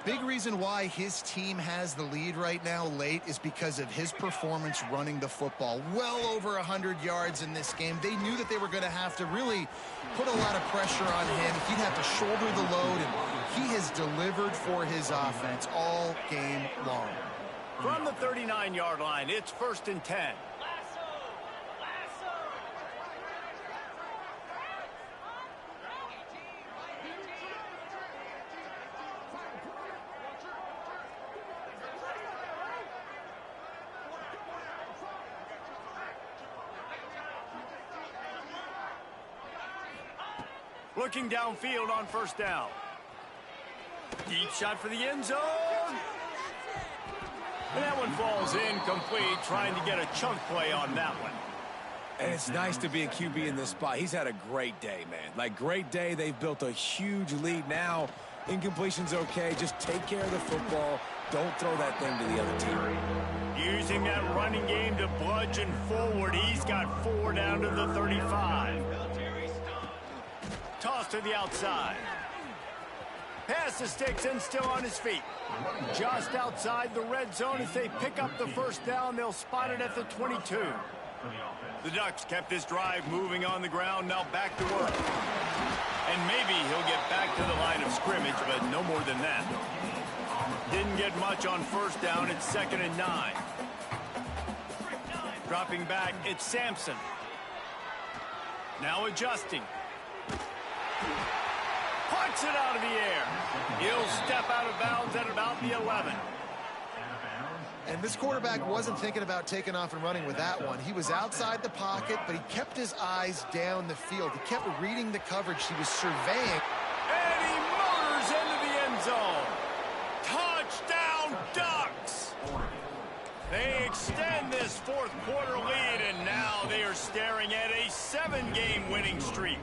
Big reason why his team has the lead right now late is because of his performance running the football. Well over 100 yards in this game. They knew that they were going to have to really put a lot of pressure on him. He'd have to shoulder the load, and he has delivered for his offense all game long. From the 39-yard line, it's 1st and 10. Looking downfield on 1st down. Deep shot for the end zone. And that one falls incomplete, trying to get a chunk play on that one. And it's nice to be a QB in this spot. He's had a great day, man. Like, great day. They've built a huge lead now. Incompletion's okay. Just take care of the football. Don't throw that thing to the other team. Using that running game to bludgeon forward. He's got 4 down to the 35. Toss to the outside. Pass to Stickson, still on his feet. Just outside the red zone. As they pick up the first down, they'll spot it at the 22. The Ducks kept this drive moving on the ground, now back to work. And maybe he'll get back to the line of scrimmage, but no more than that. Didn't get much on first down. It's 2nd and 9. Dropping back, it's Sampson. Now adjusting. Punts it out of the air. He'll step out of bounds at about the 11. And this quarterback wasn't thinking about taking off and running with that one. He was outside the pocket, but he kept his eyes down the field. He kept reading the coverage. He was surveying. And he motors into the end zone. Touchdown, Ducks! They extend this 4th quarter lead, and now they are staring at a 7-game winning streak.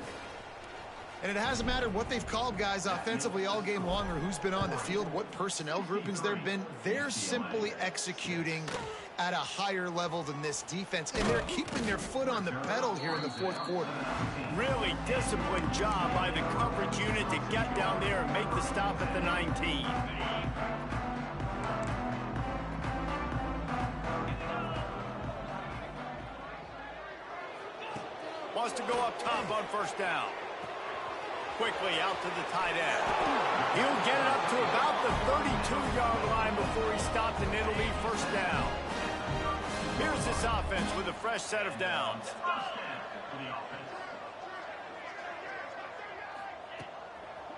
And it hasn't mattered what they've called guys offensively all game long or who's been on the field, what personnel groupings there have been. They're simply executing at a higher level than this defense, and they're keeping their foot on the pedal here in the 4th quarter. Really disciplined job by the coverage unit to get down there and make the stop at the 19. Wants to go up top on first down. Quickly out to the tight end. He'll get it up to about the 32-yard line before he stopped, and it'll be first down. Here's this offense with a fresh set of downs.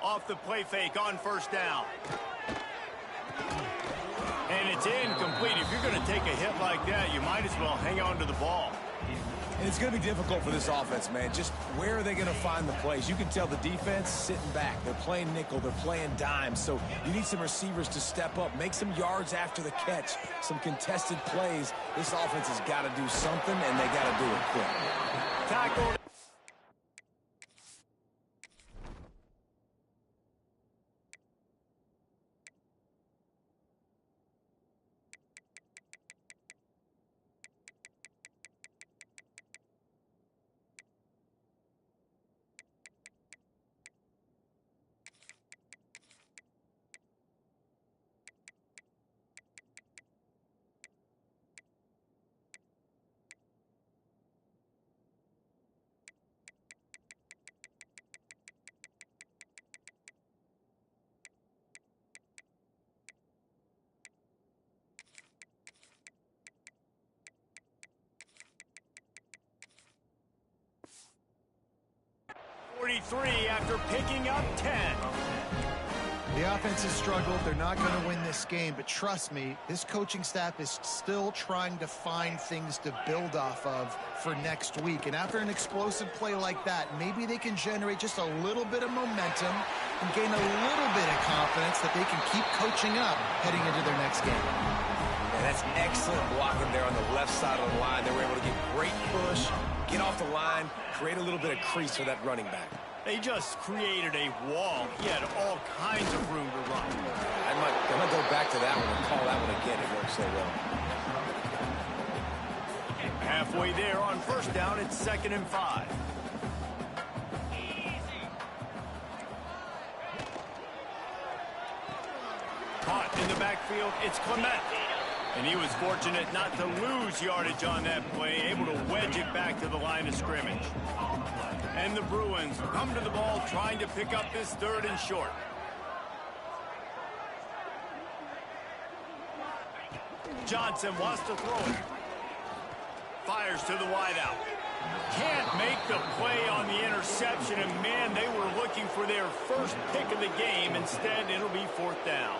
Off the play fake on first down. And it's incomplete. If you're going to take a hit like that, you might as well hang on to the ball. And it's going to be difficult for this offense, man. Just where are they going to find the plays? You can tell the defense sitting back. They're playing nickel. They're playing dime. So you need some receivers to step up, make some yards after the catch, some contested plays. This offense has got to do something, and they got to do it quick. Tackled. After picking up 10. The offense has struggled. They're not going to win this game, but trust me, this coaching staff is still trying to find things to build off of for next week. And after an explosive play like that, maybe they can generate just a little bit of momentum and gain a little bit of confidence that they can keep coaching up heading into their next game. And that's excellent blocking there on the left side of the line. They were able to get great push, get off the line, create a little bit of crease for that running back. They just created a wall. He had all kinds of room to run. I might go back to that one and call that one again. It worked so well. Halfway there on first down, it's 2nd and 5. Caught in the backfield, it's Clement. And he was fortunate not to lose yardage on that play, able to wedge it back to the line of scrimmage. And the Bruins come to the ball trying to pick up this 3rd and short. Johnson wants to throw it. Fires to the wideout. Can't make the play on the interception, and man, they were looking for their first pick of the game. Instead, it'll be 4th down.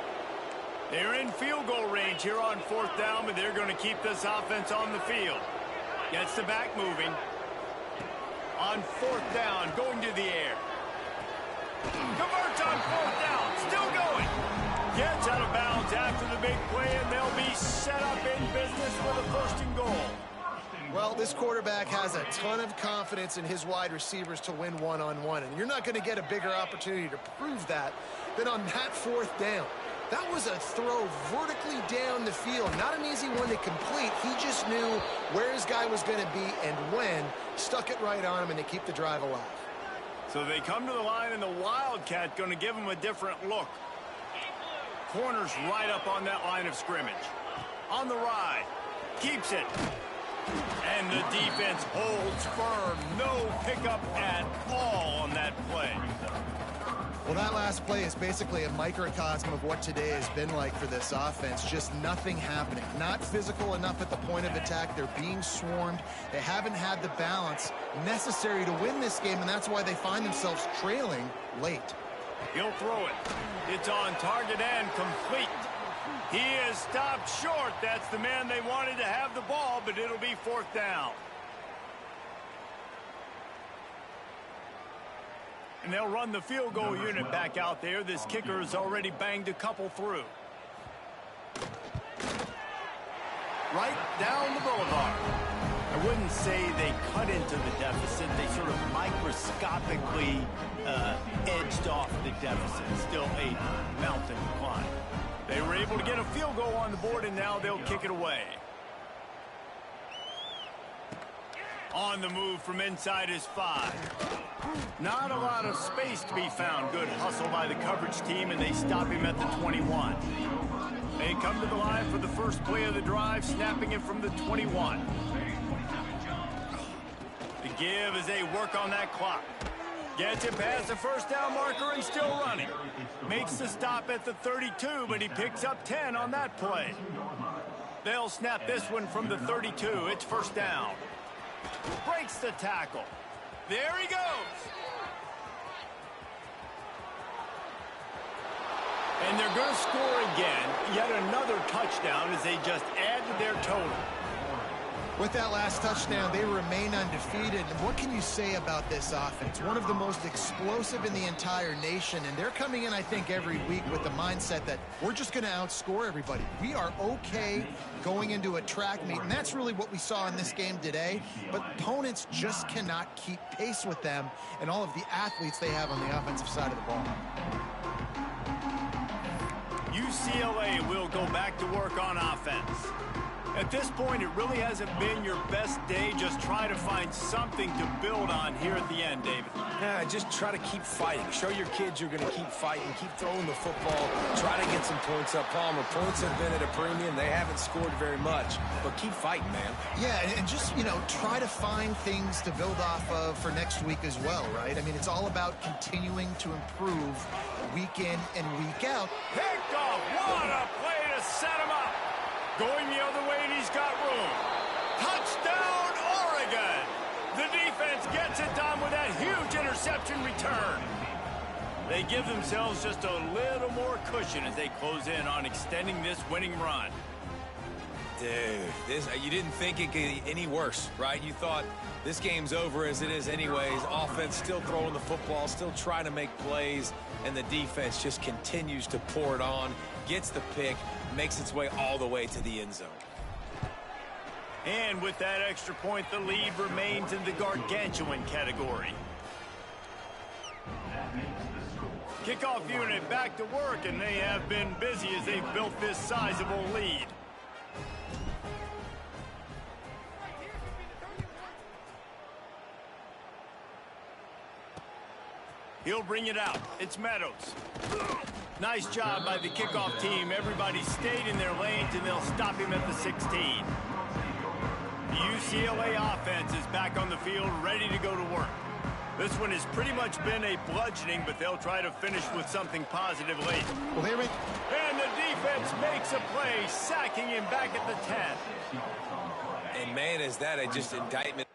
They're in field goal range here on 4th down, but they're going to keep this offense on the field. Gets the back moving. On 4th down, going to the air. Converts on 4th down, still going. Gets out of bounds after the big play, and they'll be set up in business with a 1st and goal. Well, this quarterback has a ton of confidence in his wide receivers to win one-on-one, and you're not going to get a bigger opportunity to prove that than on that 4th down. That was a throw vertically down the field. Not an easy one to complete. He just knew where his guy was going to be and when. Stuck it right on him, and they keep the drive alive. So they come to the line, and the Wildcat going to give him a different look. Corner's right up on that line of scrimmage. On the ride. Keeps it. And the defense holds firm. No pickup at all on that play. Well, that last play is basically a microcosm of what today has been like for this offense. Just nothing happening. Not physical enough at the point of attack. They're being swarmed. They haven't had the balance necessary to win this game, and that's why they find themselves trailing late. He'll throw it. It's on target and complete. He is stopped short. That's the man they wanted to have the ball, but it'll be 4th down. And they'll run the field goal unit back out there. This kicker has already banged a couple through. Right down the boulevard. I wouldn't say they cut into the deficit. They sort of microscopically edged off the deficit. Still a mountain to climb. They were able to get a field goal on the board, and now they'll kick it away. On the move from inside his 5. Not a lot of space to be found. Good hustle by the coverage team, and they stop him at the 21. They come to the line for the first play of the drive, snapping it from the 21. The give as they work on that clock. Gets it past the 1st down marker and still running. Makes the stop at the 32, but he picks up 10 on that play. They'll snap this one from the 32. It's 1st down. Breaks the tackle. There he goes. And they're going to score again. Yet another touchdown as they just add to their total. With that last touchdown, they remain undefeated. And what can you say about this offense? One of the most explosive in the entire nation. And they're coming in, I think, every week with the mindset that we're just going to outscore everybody. We are okay going into a track meet. And that's really what we saw in this game today. But opponents just cannot keep pace with them and all of the athletes they have on the offensive side of the ball. UCLA will go back to work on offense. At this point, it really hasn't been your best day. Just try to find something to build on here at the end, David. Yeah, just try to keep fighting. Show your kids you're going to keep fighting. Keep throwing the football. Try to get some points up. Palmer, points have been at a premium. They haven't scored very much, but keep fighting, man. Yeah, and just, try to find things to build off of for next week as well, right? I mean, it's all about continuing to improve week in and week out. Picked off. What a play to set him up. Going the other way, and he's got room. Touchdown, Oregon! The defense gets it done with that huge interception return. They give themselves just a little more cushion as they close in on extending this winning run. Dude, you didn't think it could get any worse, right? You thought this game's over as it is anyways. Offense still throwing the football, still trying to make plays, and the defense just continues to pour it on, gets the pick, makes its way all the way to the end zone. And with that extra point, the lead remains in the gargantuan category. Kickoff unit back to work, and they have been busy as they've built this sizable lead. He'll bring it out. It's Meadows. Nice job by the kickoff team. Everybody stayed in their lanes, and they'll stop him at the 16. The UCLA offense is back on the field, ready to go to work. This one has pretty much been a bludgeoning, but they'll try to finish with something positive late. Well, and the defense makes a play, sacking him back at the 10. And, man, is that just indictment.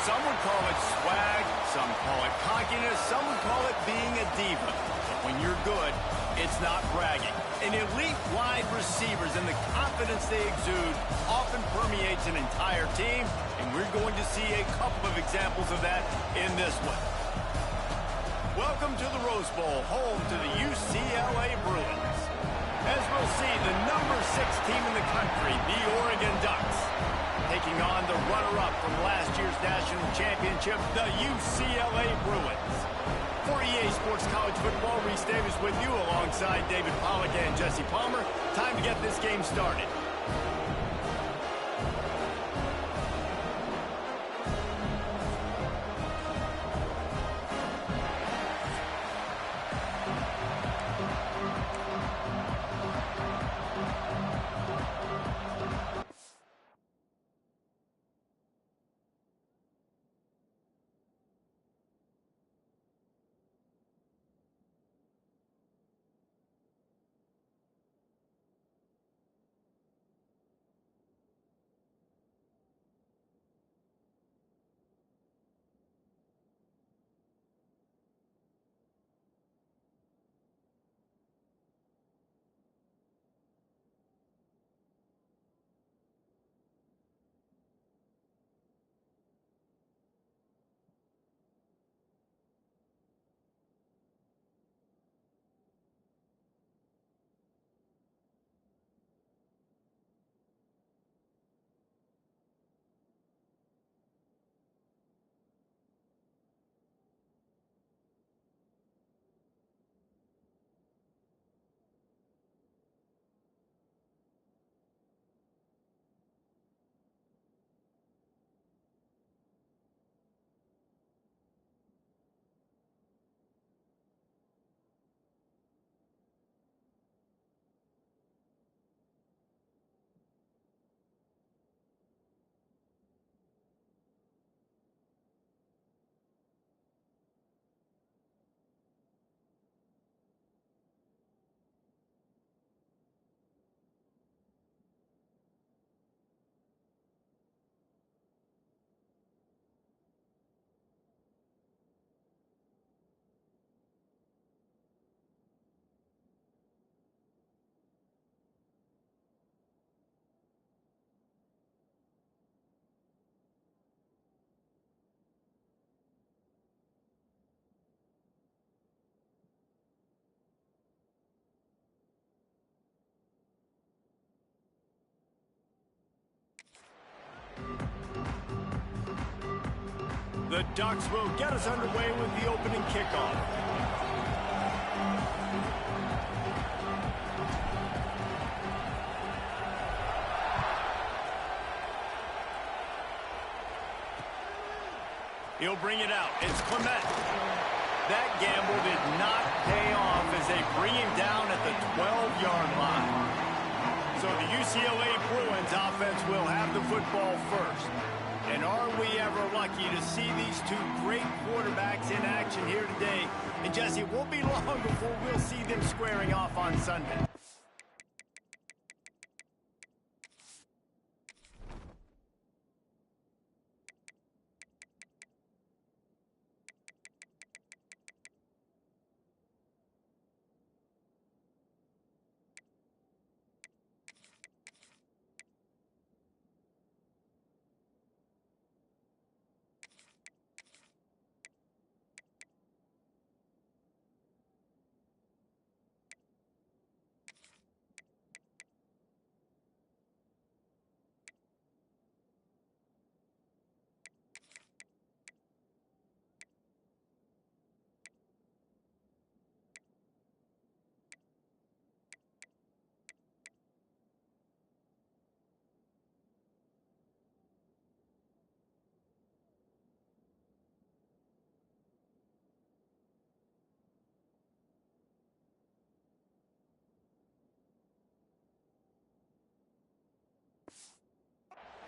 Some would call it swag, some call it cockiness, some would call it being a diva. But when you're good, it's not bragging. And elite wide receivers and the confidence they exude often permeates an entire team, and we're going to see a couple of examples of that in this one. Welcome to the Rose Bowl, home to the UCLA Bruins. As we'll see, the number 6 team in the country, the Oregon Ducks, taking on the runner-up from last year's national championship, the UCLA Bruins. For EA Sports College Football, Reese Davis with you alongside David Pollack and Jesse Palmer. Time to get this game started. The Ducks will get us underway with the opening kickoff. He'll bring it out. It's Clement. That gamble did not pay off as they bring him down at the 12-yard line. So the UCLA Bruins offense will have the football first. And are we ever lucky to see these two great quarterbacks in action here today? And Jesse, it won't be long before we'll see them squaring off on Sunday.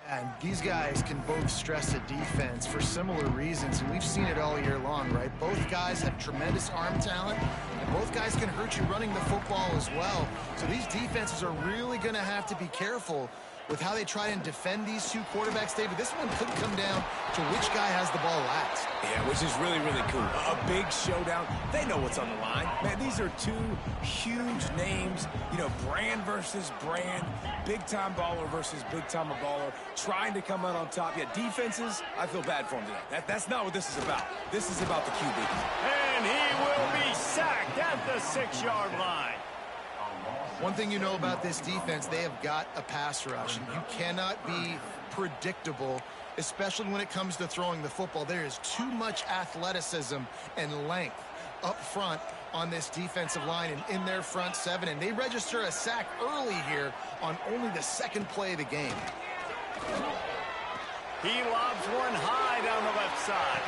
And these guys can both stress a defense for similar reasons, and we've seen it all year long, right? Both guys have tremendous arm talent, and both guys can hurt you running the football as well. So these defenses are really going to have to be careful with how they try and defend these two quarterbacks, David, this one could come down to which guy has the ball last. Yeah, which is really, really cool. A big showdown. They know what's on the line. Man, these are two huge names. You know, brand versus brand. Big-time baller versus big-time baller. Trying to come out on top. Yeah, defenses, I feel bad for them today. That's not what this is about. This is about the QB. And he will be sacked at the 6-yard line. One thing you know about this defense, they have got a pass rush, and you cannot be predictable, especially when it comes to throwing the football. There is too much athleticism and length up front on this defensive line and in their front seven, and they register a sack early here on only the second play of the game. He lobs one high down the left side.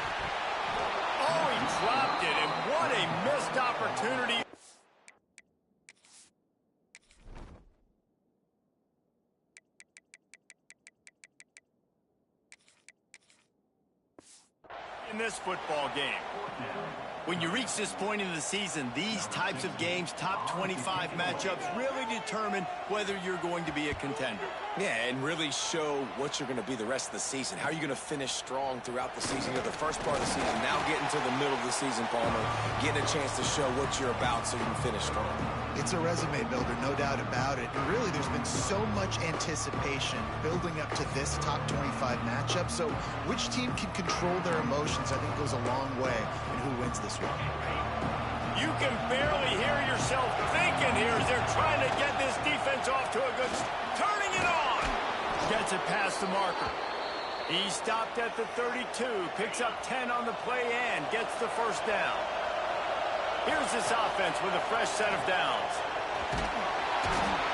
Oh, he dropped it, and what a missed opportunity. In this football game. When you reach this point in the season, these types of games, top 25 matchups, really determine whether you're going to be a contender. Yeah, and really show what you're going to be the rest of the season. How are you going to finish strong throughout the season? You know, the first part of the season, now getting to the middle of the season, Palmer, getting a chance to show what you're about so you can finish strong. It's a resume builder, no doubt about it. And really, there's been so much anticipation building up to this top 25 matchup. So which team can control their emotions, I think, goes a long way in who wins this one. You can barely hear yourself thinking here as they're trying to get this defense off to a good turning it on. Gets it past the marker. He stopped at the 32, picks up 10 on the play and gets the first down. Here's this offense with a fresh set of downs.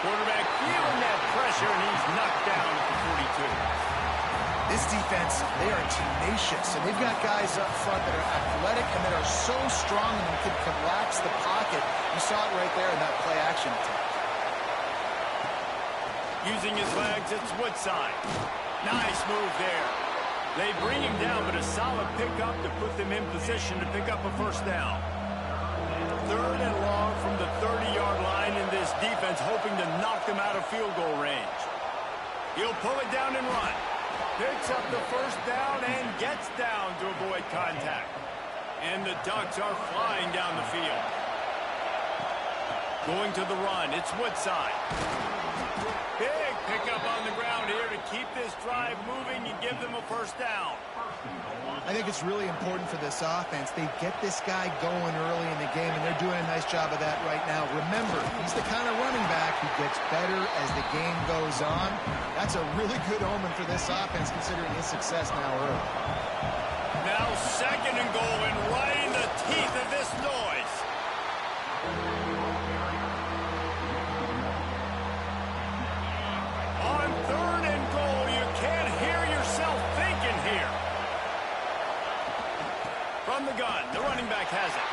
Quarterback feeling that pressure, and he's knocked down at the 42. This defense, they are tenacious, and they've got guys up front that are athletic and that are so strong and can collapse the pocket. You saw it right there in that play action attempt. Using his legs, it's Woodside. Nice move there. They bring him down, but a solid pickup to put them in position to pick up a first down. 3rd and long from the 30-yard line, in this defense hoping to knock them out of field goal range. He'll pull it down and run. Picks up the first down and gets down to avoid contact. And the Ducks are flying down the field. Going to the run, it's Woodside. Big pickup on the ground here to keep this drive moving and give them a first down. I think it's really important for this offense. They get this guy going early in the game, and they're doing a nice job of that right now. Remember, he's the kind of running back who gets better as the game goes on. That's a really good omen for this offense, considering his success now early. Now 2nd and goal, and right in the teeth of this noise. On 3rd and goal, you can't hear yourself thinking here. From the gun, the running back has it.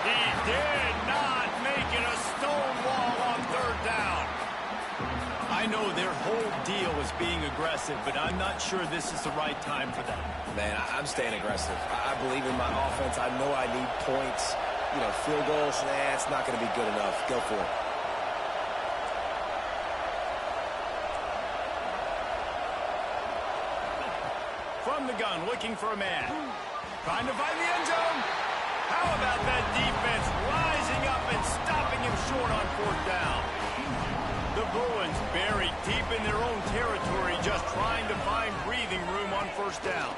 He did not make it a stone wall on 3rd down. I know their whole deal is being aggressive, but I'm not sure this is the right time for them. Man, I'm staying aggressive. I believe in my offense. I know I need points. You know, field goals, it's not going to be good enough. Go for it. From the gun, looking for a man. Trying to find the end zone. How about that defense rising up and stopping him short on 4th down? The Bruins buried deep in their own territory, just trying to find breathing room on 1st down.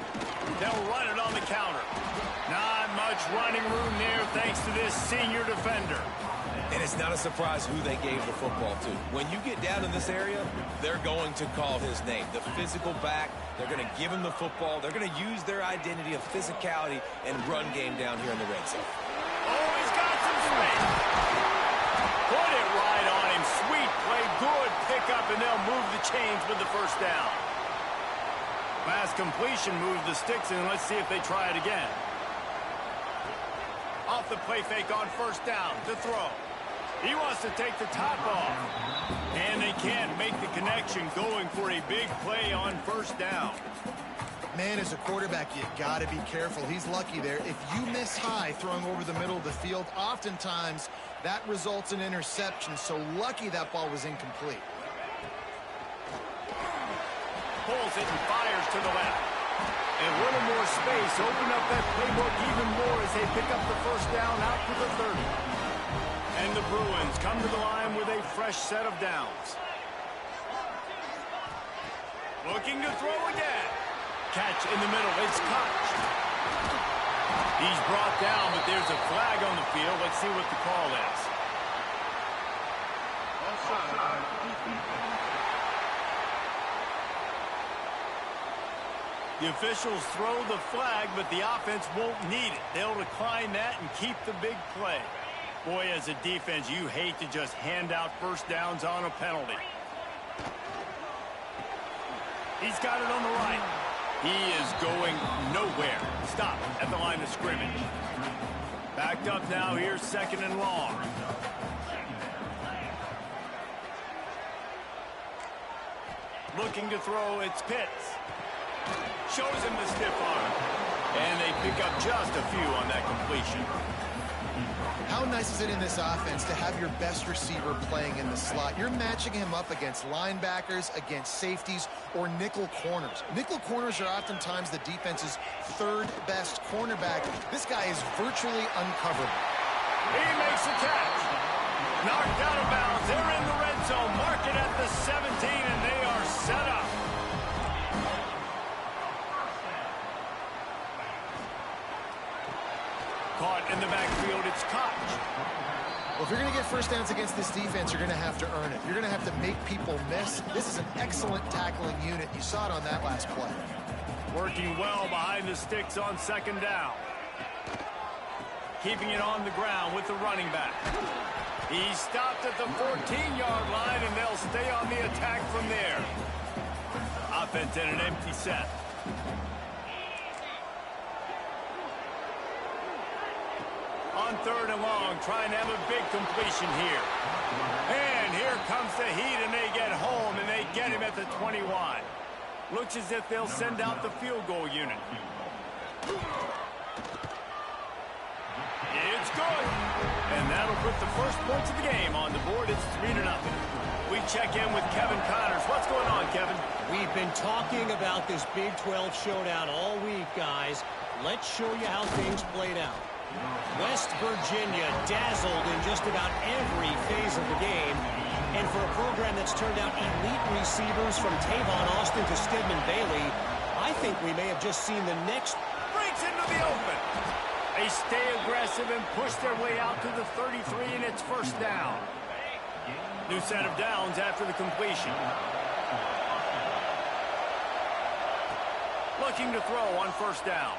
They'll run it on the counter. Not much running room there thanks to this senior defender. And it's not a surprise who they gave the football to. When you get down in this area, they're going to call his name. The physical back, they're going to give him the football. They're going to use their identity of physicality and run game down here in the red zone. Oh, he's got some space. Put it right on him. Sweet play, good pickup, and they'll move the chains with the first down. Pass completion moves the sticks in. Let's see if they try it again. Off the play fake on 1st down to throw. He wants to take the top off. And they can't make the connection, going for a big play on 1st down. Man, as a quarterback, you got to be careful. He's lucky there. If you miss high throwing over the middle of the field, oftentimes that results in interception. So lucky that ball was incomplete. pulls it and fires to the left. And a little more space, open up that playbook even more as they pick up the first down out to the 30. And the Bruins come to the line with a fresh set of downs. Looking to throw again. Catch in the middle. It's Koch. He's brought down, but there's a flag on the field. Let's see what the call is. The officials throw the flag, but the offense won't need it. They'll decline that and keep the big play. Boy, as a defense, you hate to just hand out first downs on a penalty. He's got it on the right. He is going nowhere. Stop at the line of scrimmage. Backed up now. Here's second and long. Looking to throw. It's Pitts. Shows him the stiff arm. And they pick up just a few on that completion. How nice is it in this offense to have your best receiver playing in the slot? You're matching him up against linebackers, against safeties, or nickel corners. Nickel corners are oftentimes the defense's third best cornerback. This guy is virtually uncoverable. He makes the catch. Knocked out of bounds. They're in the red zone. Mark it at the 17, and they are set up. Caught in the backfield, it's Koch. Well, if you're going to get first downs against this defense, you're going to have to earn it. You're going to have to make people miss. This is an excellent tackling unit. You saw it on that last play. Working well behind the sticks on second down. Keeping it on the ground with the running back. He stopped at the 14-yard line, and they'll stay on the attack from there. Offense in an empty set. On third and long, trying to have a big completion here. And here comes the heat, and they get home, and they get him at the 21. Looks as if they'll send out the field goal unit. It's good. And that'll put the first points of the game on the board. It's 3-0. We check in with Kevin Connors. What's going on, Kevin? We've been talking about this Big 12 showdown all week, guys. Let's show you how things played out. West Virginia dazzled in just about every phase of the game. And for a program that's turned out elite receivers from Tavon Austin to Stedman Bailey, I think we may have just seen the next. Breaks into the open. They stay aggressive and push their way out to the 33, and it's first down. New set of downs after the completion. Looking to throw on first down.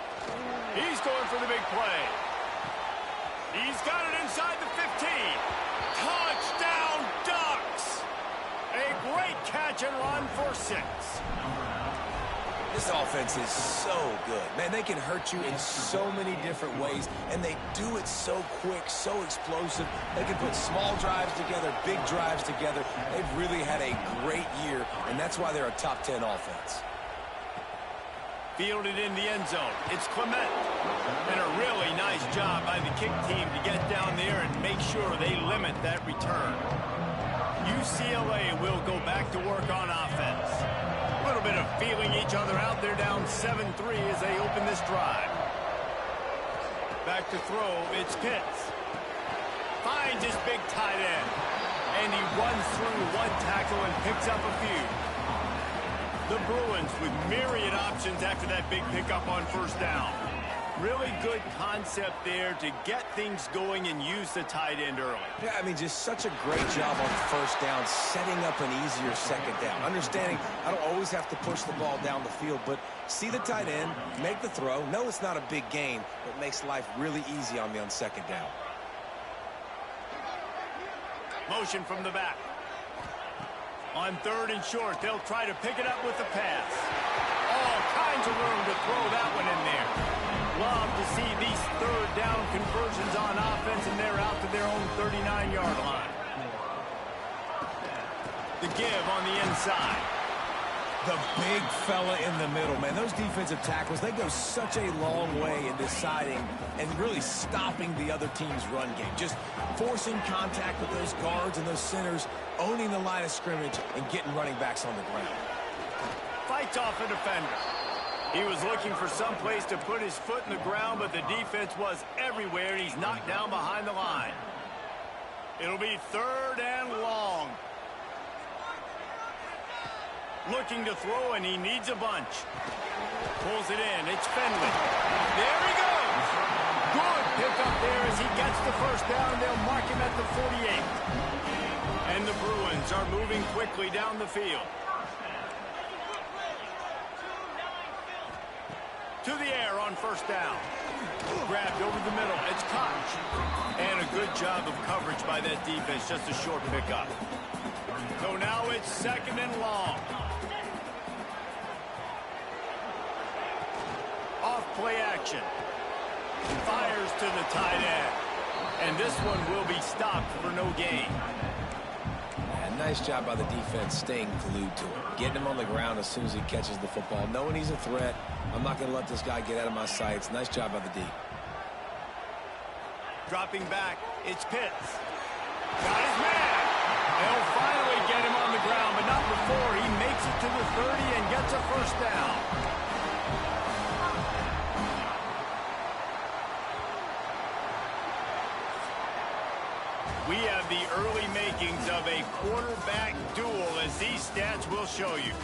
He's going for the big play. He's got it inside the 15. Touchdown, Ducks! A great catch and run for 6. This offense is so good. Man, they can hurt you in so many different ways, and they do it so quick, so explosive. They can put small drives together, big drives together. They've really had a great year, and that's why they're a top 10 offense. Fielded in the end zone. It's Clement. And a really nice job by the kick team to get down there and make sure they limit that return. UCLA will go back to work on offense. A little bit of feeling each other out. They're down 7-3 as they open this drive. Back to throw. It's Pitts. Finds his big tight end. And he runs through one tackle and picks up a few. The Bruins with myriad options after that big pickup on first down. Really good concept there to get things going and use the tight end early. Yeah, I mean, just such a great job on first down, setting up an easier second down. Understanding I don't always have to push the ball down the field, but see the tight end, make the throw. No, it's not a big gain, but makes life really easy on me on second down. Motion from the back. On third and short, they'll try to pick it up with the pass. All kinds of room to throw that one in there. Love to see these third down conversions on offense, and they're out to their own 39-yard line. The give on the inside. The big fella in the middle, man. Those defensive tackles, they go such a long way in deciding and really stopping the other team's run game. Just forcing contact with those guards and those centers, owning the line of scrimmage, and getting running backs on the ground. fights off a defender. He was looking for some place to put his foot in the ground, but the defense was everywhere, and he's knocked down behind the line. It'll be 3rd and long. Looking to throw, and he needs a bunch. Pulls it in. It's Finley. There he goes. Good pickup there as he gets the first down. They'll mark him at the 48. And the Bruins are moving quickly down the field. To the air on first down. Grabbed over the middle. It's Koch. And a good job of coverage by that defense. Just a short pickup. So now it's 2nd and long. Off play action. Fires to the tight end. And this one will be stopped for no gain. And nice job by the defense staying glued to him. Getting him on the ground as soon as he catches the football. Knowing he's a threat. I'm not going to let this guy get out of my sights. Nice job by the D. Dropping back, it's Pitts. Got his man. They'll finally get him on the ground, but not before he makes it to the 30 and gets a first down. We have the early makings of a quarterback duel, as these stats will show you.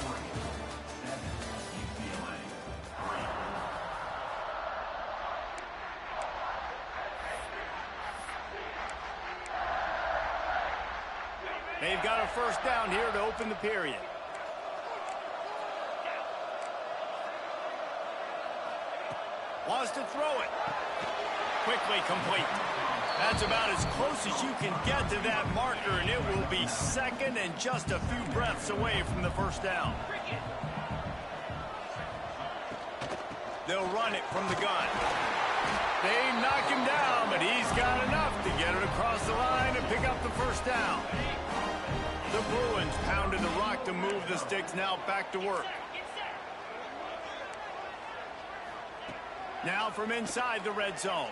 They've got a first down here to open the period. Wants to throw it. Quickly complete. That's about as close as you can get to that marker, and it will be 2nd and just a few breaths away from the first down. They'll run it from the gun. They knock him down, but he's got enough to get it across the line and pick up the first down. The Bruins pounded the rock to move the sticks, now back to work. Now from inside the red zone.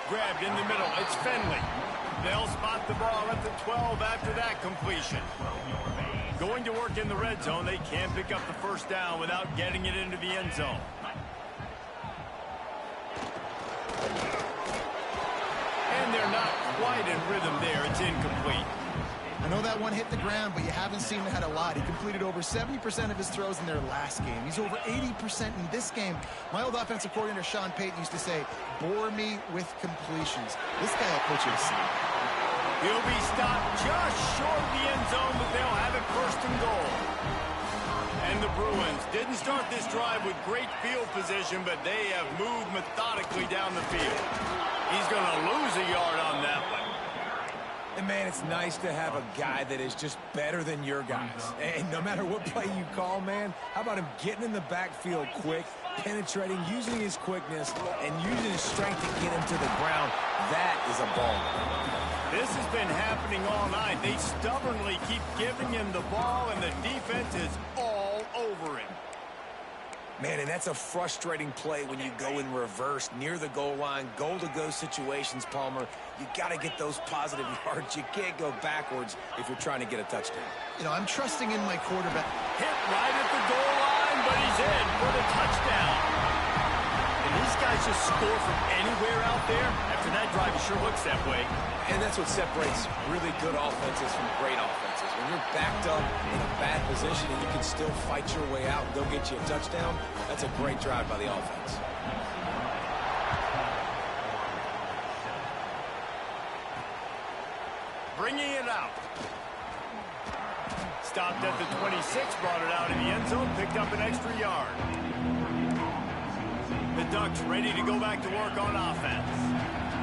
Grabbed in the middle, it's Finley. They'll spot the ball at the 12 after that completion. Going to work in the red zone, they can't pick up the first down without getting it into the end zone. And they're not quite in rhythm there, it's incomplete. I know that one hit the ground, but you haven't seen him had a lot. He completed over 70% of his throws in their last game. He's over 80% in this game. My old offensive coordinator, Sean Payton, used to say, bore me with completions. This guy will put you to sleep. He'll be stopped just short of the end zone, but they'll have it 1st and goal. And the Bruins didn't start this drive with great field position, but they have moved methodically down the field. He's going to lose a yard on that one. And, man, it's nice to have a guy that is just better than your guys. And no matter what play you call, man, how about him getting in the backfield quick, penetrating, using his quickness, and using his strength to get him to the ground? That is a ball. This has been happening all night. They stubbornly keep giving him the ball, and the defense is all over him. Man, and that's a frustrating play when you go in reverse near the goal line, goal-to-go situations, Palmer. You got to get those positive yards. You can't go backwards if you're trying to get a touchdown. You know, I'm trusting in my quarterback. Hit right at the goal line, but he's in for the touchdown. And these guys just score from anywhere out there. After that drive, it sure looks that way. And that's what separates really good offenses from great offenses. When you're backed up in a bad position and you can still fight your way out and go get you a touchdown, that's a great drive by the offense. Bringing it out. Stopped at the 26, brought it out in the end zone, picked up an extra yard. The Ducks ready to go back to work on offense.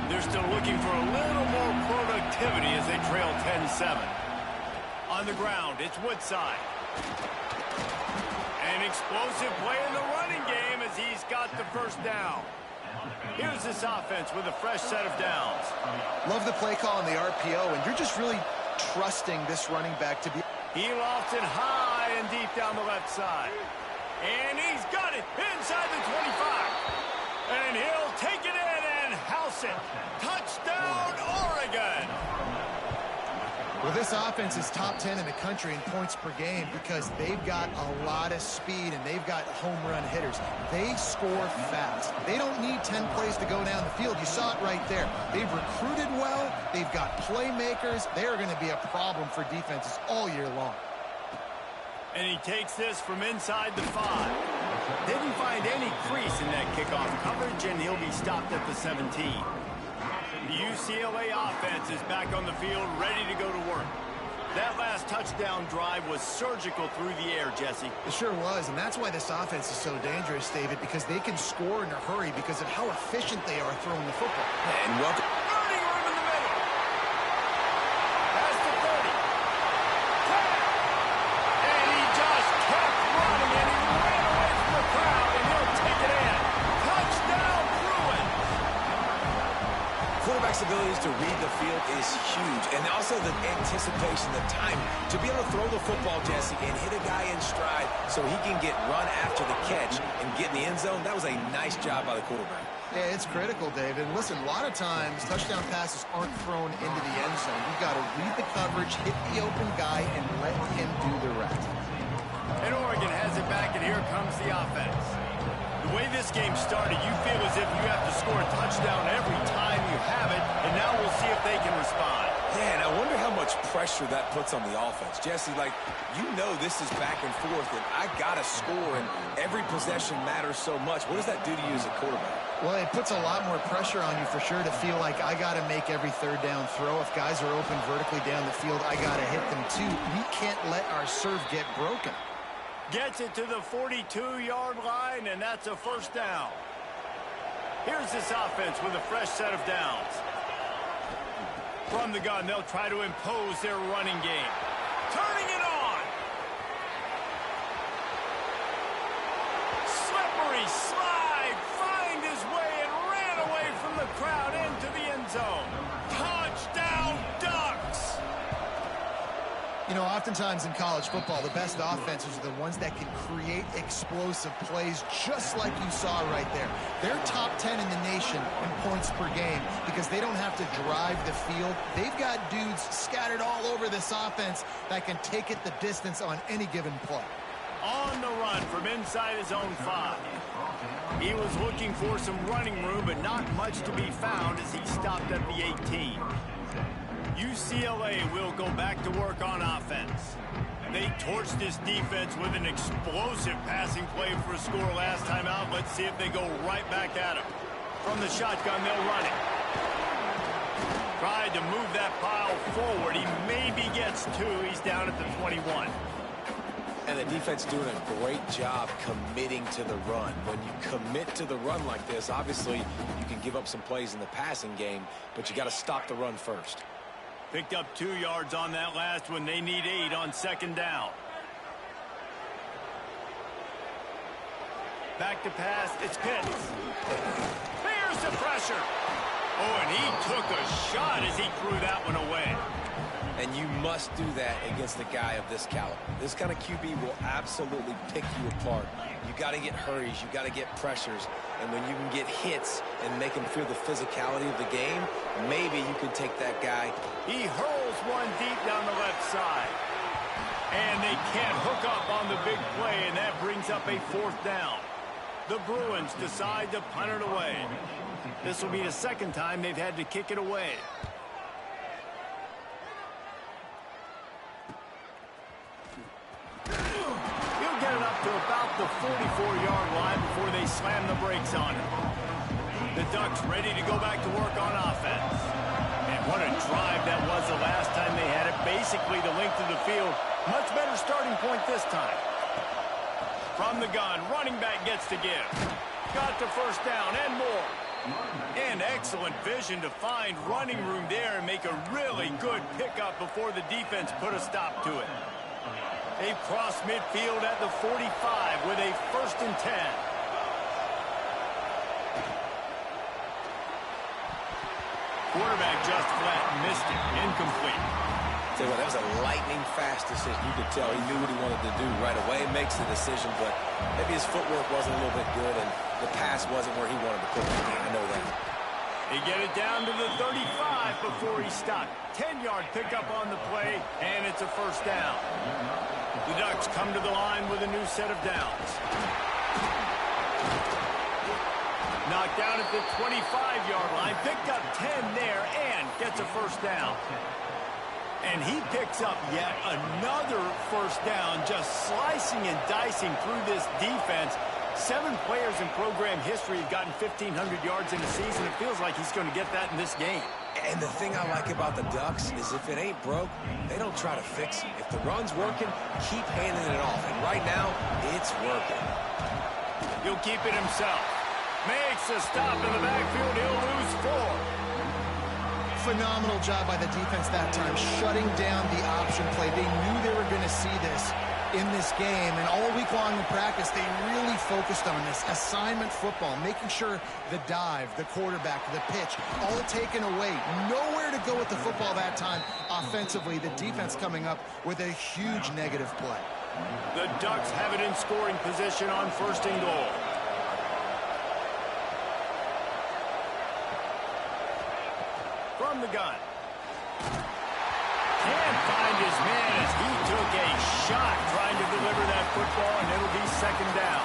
They're still looking for a little more productivity as they trail 10-7. On the ground, it's Woodside. An explosive play in the running game as he's got the first down. Here's this offense with a fresh set of downs. Love the play call on the RPO, and you're just really trusting this running back to be. He lofts it high and deep down the left side. And he's got it inside the 25. And he'll take it in and house it. Touchdown, Oregon. Well, this offense is top 10 in the country in points per game because they've got a lot of speed and they've got home run hitters. They score fast. They don't need 10 plays to go down the field. You saw it right there. They've recruited well. They've got playmakers. They're going to be a problem for defenses all year long. And he takes this from inside the 5. Didn't find any crease in that kickoff coverage, and he'll be stopped at the 17. The UCLA offense is back on the field, ready to go to work. That last touchdown drive was surgical through the air, Jesse. It sure was, and that's why this offense is so dangerous, David, because they can score in a hurry because of how efficient they are throwing the football. And welcome. Running room in the middle. Past the 30. 10. And he just kept running, and he ran away from the crowd, and he'll take it in. Touchdown, Bruin. Quarterback's abilities to read the field is huge, and also the anticipation, the time to be able to throw the football, Jesse, and hit a guy in stride so he can get run after the catch and get in the end zone. That was a nice job by the quarterback. Yeah, it's critical, David. Listen, a lot of times touchdown passes aren't thrown into the end zone. You've got to read the coverage, hit the open guy, and let him do the rest. And Oregon has it back, and here comes the offense. The way this game started, you feel as if you have to score a touchdown every time you have it, and now we'll see if they can respond. Yeah, and I wonder how much pressure that puts on the offense. Jesse, like, you know this is back and forth, and I got to score, and every possession matters so much. What does that do to you as a quarterback? Well, it puts a lot more pressure on you for sure to feel like I got to make every third down throw. If guys are open vertically down the field, I got to hit them too. We can't let our serve get broken. Gets it to the 42-yard line, and that's a first down. Here's this offense with a fresh set of downs. From the gun, they'll try to impose their running game. Turning it on. Slippery slide. Find his way and ran away from the crowd into the end zone. Touchdown, Ducks. You know, oftentimes in college football, the best offenses are the ones that can create explosive plays just like you saw right there. They're top 10 in the nation in points per game because they don't have to drive the field. They've got dudes scattered all over this offense that can take it the distance on any given play. On the run from inside his own 5. He was looking for some running room, but not much to be found as he stopped at the 18. UCLA will go back to work on offense. They torched this defense with an explosive passing play for a score last time out. Let's see if they go right back at him. From the shotgun, they'll run it. Tried to move that pile forward. He maybe gets 2. He's down at the 21. And the defense doing a great job committing to the run. When you commit to the run like this, obviously you can give up some plays in the passing game, but you got to stop the run first. Picked up 2 yards on that last one. They need 8 on second down. Back to pass. It's Pitts. Here's the pressure. Oh, and he took a shot as he threw that one away. And you must do that against a guy of this caliber. This kind of QB will absolutely pick you apart. You got to get hurries. You got to get pressures. And when you can get hits and make him feel the physicality of the game, maybe you can take that guy. He hurls one deep down the left side. And they can't hook up on the big play, and that brings up a 4th down. The Bruins decide to punt it away. This will be the second time they've had to kick it away. He'll get it up to about the 44-yard line before they slam the brakes on him. The Ducks ready to go back to work on offense. And what a drive that was the last time they had it. Basically the length of the field. Much better starting point this time. From the gun, running back gets to give. Got to first down and more. And excellent vision to find running room there and make a really good pickup before the defense put a stop to it. They've crossed midfield at the 45 with a 1st and 10. Quarterback just flat missed it. Incomplete. Tell you what, that was a lightning-fast decision. You could tell he knew what he wanted to do right away. Makes the decision, but maybe his footwork wasn't a little bit good, and the pass wasn't where he wanted to put it. I know that. They get it down to the 35 before he stopped. 10-yard pickup on the play, and it's a first down. The Ducks come to the line with a new set of downs. Knocked down at the 25-yard line, picked up 10 there, and gets a first down. And he picks up yet another first down, just slicing and dicing through this defense. 7 players in program history have gotten 1,500 yards in a season. It feels like he's going to get that in this game. And the thing I like about the Ducks is if it ain't broke, they don't try to fix it. If the run's working, keep handing it off. And right now, it's working. He'll keep it himself. Makes a stop in the backfield. He'll lose 4. Phenomenal job by the defense that time, shutting down the option play. They knew they were going to see this in this game, and all week long in practice, they really focused on this assignment football, making sure the dive, the quarterback, the pitch, all taken away. Nowhere to go with the football that time offensively. The defense coming up with a huge negative play. The Ducks have it in scoring position on 1st and goal. From the gun. Can't find his man as he took a shot trying to deliver that football, and it'll be 2nd down.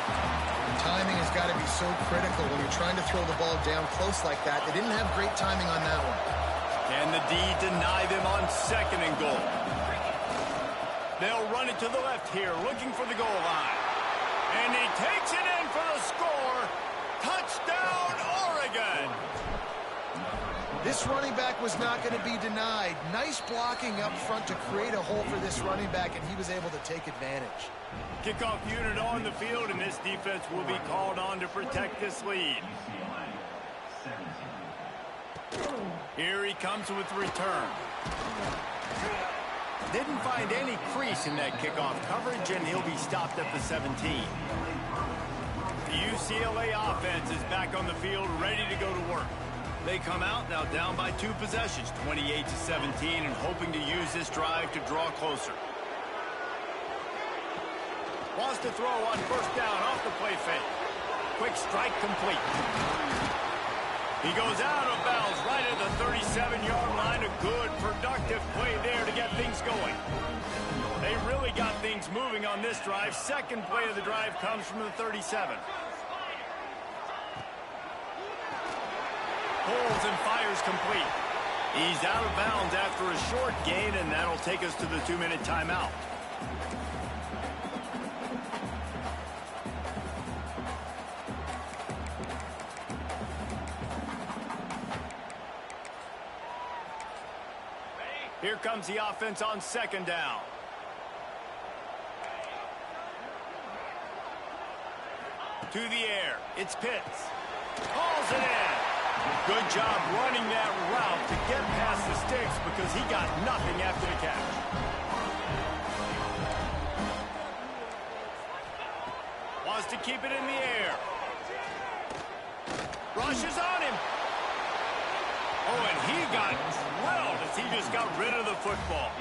Timing has got to be so critical when you're trying to throw the ball down close like that. They didn't have great timing on that one. Can the D deny them on 2nd and goal? They'll run it to the left here, looking for the goal line. And he takes it in for the score. Touchdown, Oregon! This running back was not going to be denied. Nice blocking up front to create a hole for this running back, and he was able to take advantage. Kickoff unit on the field, and this defense will be called on to protect this lead. Here he comes with the return. Didn't find any crease in that kickoff coverage, and he'll be stopped at the 17. The UCLA offense is back on the field, ready to go to work. They come out now down by 2 possessions, 28-17, and hoping to use this drive to draw closer. Wants to throw on 1st down off the play fake. Quick strike complete. He goes out of bounds right at the 37-yard line. A good, productive play there to get things going. They really got things moving on this drive. 2nd play of the drive comes from the 37. Pulls and fires complete. He's out of bounds after a short gain, and that'll take us to the 2-minute timeout. Here comes the offense on 2nd down. To the air. It's Pitts. Hauls it in. Good job running that route to get past the sticks because he got nothing after the catch. Wants to keep it in the air. Rushes on him. Oh, and he got drilled as he just got rid of the football.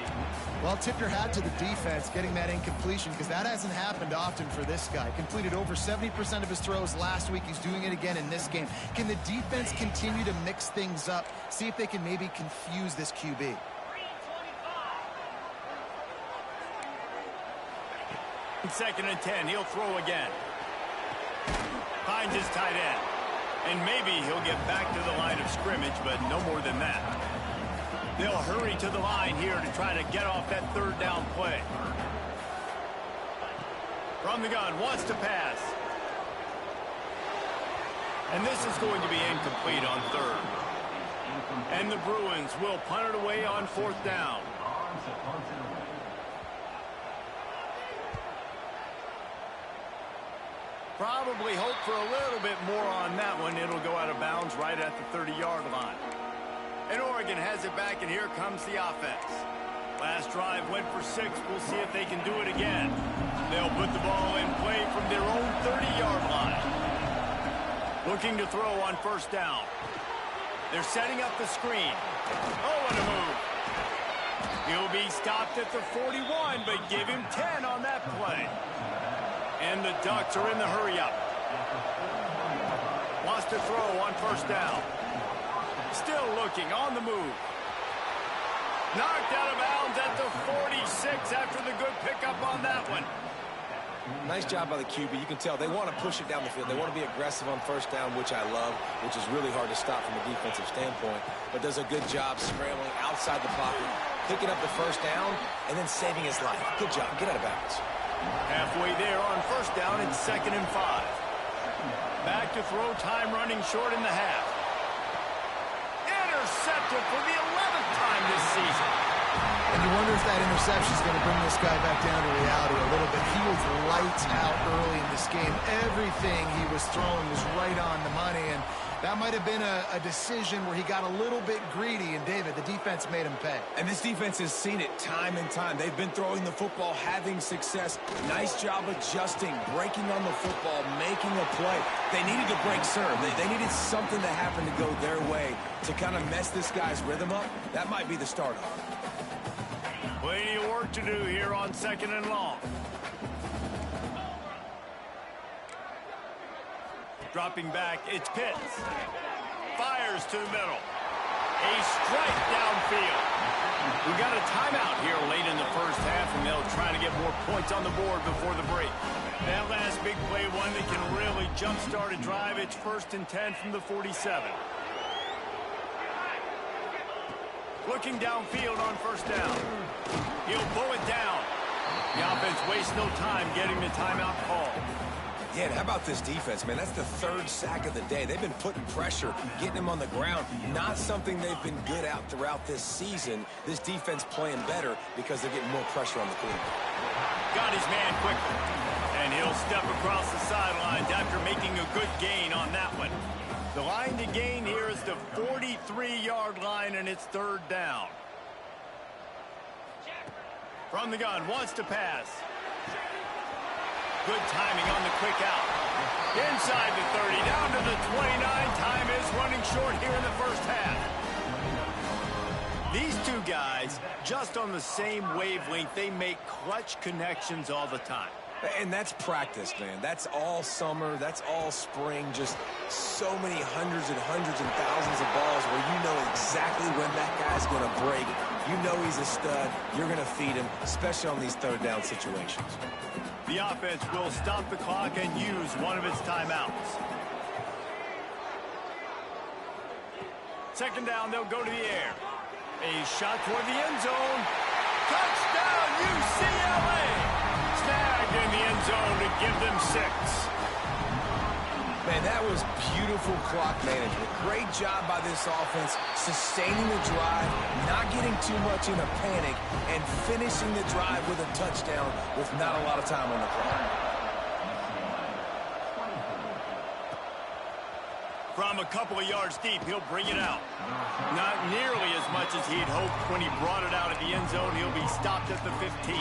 Well, tip your hat to the defense getting that incompletion because that hasn't happened often for this guy. Completed over 70% of his throws last week. He's doing it again in this game. Can the defense continue to mix things up? See if they can maybe confuse this QB. In 2nd and 10, he'll throw again. Finds his tight end. And maybe he'll get back to the line of scrimmage, but no more than that. They'll hurry to the line here to try to get off that 3rd down play. From the gun, wants to pass. And this is going to be incomplete on 3rd. And the Bruins will punt it away on 4th down. Probably hope for a little bit more on that one. It'll go out of bounds right at the 30-yard line. And Oregon has it back, and here comes the offense. Last drive went for 6. We'll see if they can do it again. They'll put the ball in play from their own 30-yard line. Looking to throw on 1st down. They're setting up the screen. Oh, what a move. He'll be stopped at the 41, but give him 10 on that play. And the Ducks are in the hurry-up. Wants to throw on 1st down. Still looking on the move. Knocked out of bounds at the 46 after the good pickup on that one. Nice job by the QB. You can tell they want to push it down the field. They want to be aggressive on first down, which I love, which is really hard to stop from a defensive standpoint, but does a good job scrambling outside the pocket, picking up the first down, and then saving his life. Good job. Get out of bounds. Halfway there on first down, it's 2nd and 5. Back to throw, time running short in the half. Intercepted for the 11th time this season. And you wonder if that interception is going to bring this guy back down to reality a little bit. He was lights out early in this game. Everything he was throwing was right on the money, and that might have been a decision where he got a little bit greedy, and David, the defense made him pay. And this defense has seen it time and time. They've been throwing the football, having success. Nice job adjusting, breaking on the football, making a play. They needed to break serve. They needed something to happen to go their way to kind of mess this guy's rhythm up. That might be the start of it. Plenty of work to do here on 2nd and long. Dropping back, it's Pitts. Fires to the middle. A strike downfield. We got a timeout here late in the first half, and they'll try to get more points on the board before the break. That last big play, one that can really jumpstart a drive. It's 1st and 10 from the 47. Looking downfield on first down. He'll pull it down. The offense wastes no time getting the timeout call. Yeah, and how about this defense, man? That's the 3rd sack of the day. They've been putting pressure, getting him on the ground. Not something they've been good at throughout this season. This defense playing better because they're getting more pressure on the quarterback. Got his man quickly. And he'll step across the sidelines after making a good gain on that one. The line to gain here is the 43-yard line, and it's 3rd down. From the gun, wants to pass. Good timing on the quick out. Inside the 30, down to the 29. Time is running short here in the first half. These two guys, just on the same wavelength, they make clutch connections all the time. And that's practice, man. That's all summer. That's all spring. Just so many hundreds and thousands of balls where you know exactly when that guy's going to break. You know he's a stud. You're going to feed him, especially on these 3rd down situations. The offense will stop the clock and use one of its timeouts. 2nd down, they'll go to the air. A shot toward the end zone. Touchdown, UCLA! Snagged in the end zone to give them 6. Man, that was beautiful clock management. Great job by this offense, sustaining the drive, not getting too much in a panic, and finishing the drive with a touchdown with not a lot of time on the clock. From a couple of yards deep, he'll bring it out. Not nearly as much as he'd hoped when he brought it out at the end zone. He'll be stopped at the 15.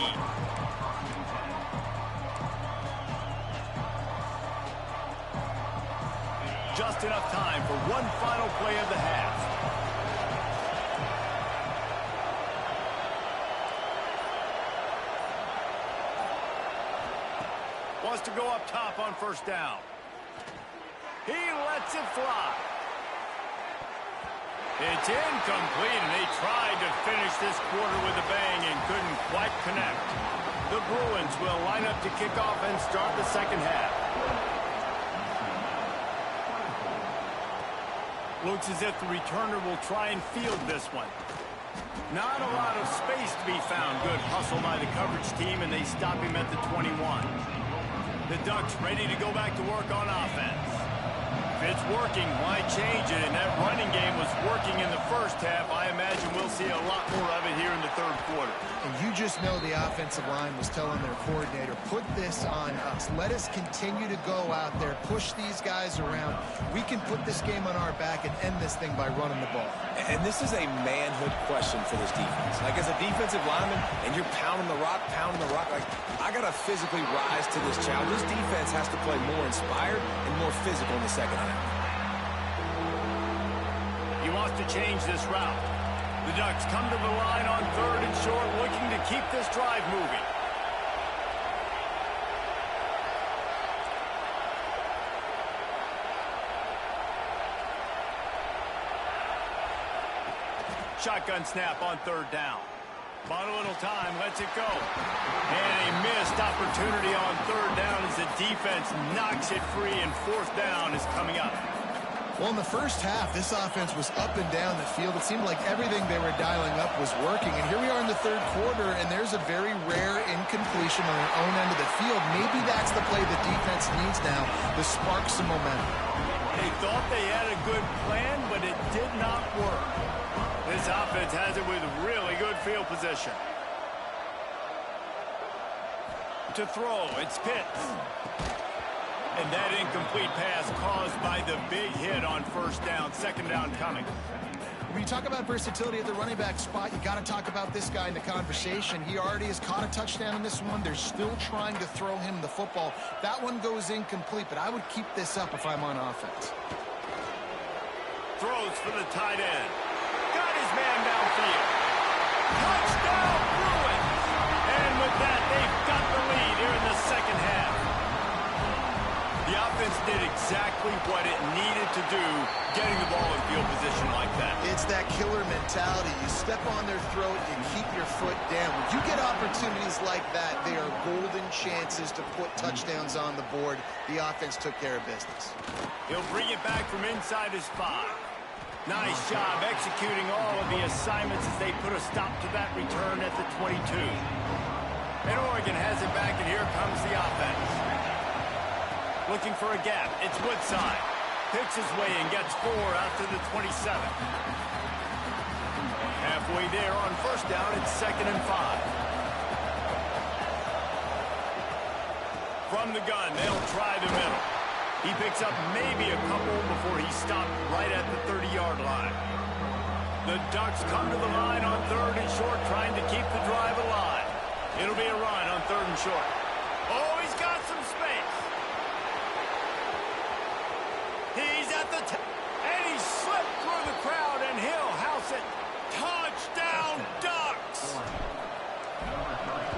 Just enough time for one final play of the half. Wants to go up top on first down. He lets it fly. It's incomplete, and they tried to finish this quarter with a bang and couldn't quite connect. The Bruins will line up to kick off and start the second half. Looks as if the returner will try and field this one. Not a lot of space to be found. Good hustle by the coverage team, and they stop him at the 21. The Ducks ready to go back to work on offense. If it's working, why change it? And that running game was working in the first half. I imagine we'll see a lot more of it here in the 3rd quarter. And you just know the offensive line was telling their coordinator, put this on us. Let us continue to go out there, push these guys around. We can put this game on our back and end this thing by running the ball. And this is a manhood question for this defense. Like, as a defensive lineman, and you're pounding the rock, like, I got to physically rise to this challenge. This defense has to play more inspired and more physical in the second half. He wants to change this route. The Ducks come to the line on 3rd and short, looking to keep this drive moving. Shotgun snap on third down. Bought a little time, lets it go. And a missed opportunity on third down as the defense knocks it free, and fourth down is coming up. Well, in the first half, this offense was up and down the field. It seemed like everything they were dialing up was working. And here we are in the third quarter, and there's a very rare incompletion on their own end of the field. Maybe that's the play the defense needs now to spark some momentum. They thought they had a good plan, but it did not work. This offense has it with really good field position. To throw, it's Pitts. And that incomplete pass caused by the big hit on first down. Second down coming. When you talk about versatility at the running back spot, you got to talk about this guy in the conversation. He already has caught a touchdown in this one. They're still trying to throw him the football. That one goes incomplete, but I would keep this up if I'm on offense. Throws for the tight end. Got his man downfield. Touchdown, Bruins! And with that, they've got the lead here in the second half. The offense did exactly what it needed to do, getting the ball in field position like that. It's that killer mentality. You step on their throat, you keep your foot down. When you get opportunities like that, they are golden chances to put touchdowns on the board. The offense took care of business. He'll bring it back from inside his 5. Nice job executing all of the assignments as they put a stop to that return at the 22. And Oregon has it back, and here comes the offense. Looking for a gap. It's Woodside. Picks his way and gets 4 out to the 27. Halfway there on first down, it's 2nd and 5. From the gun, they'll try the middle. He picks up maybe a couple before he stopped right at the 30-yard line. The Ducks come to the line on 3rd and short, trying to keep the drive alive. It'll be a run on 3rd and short. Oh, he's got some space. He's at the and he slipped through the crowd, and he'll house it. Touchdown, Ducks!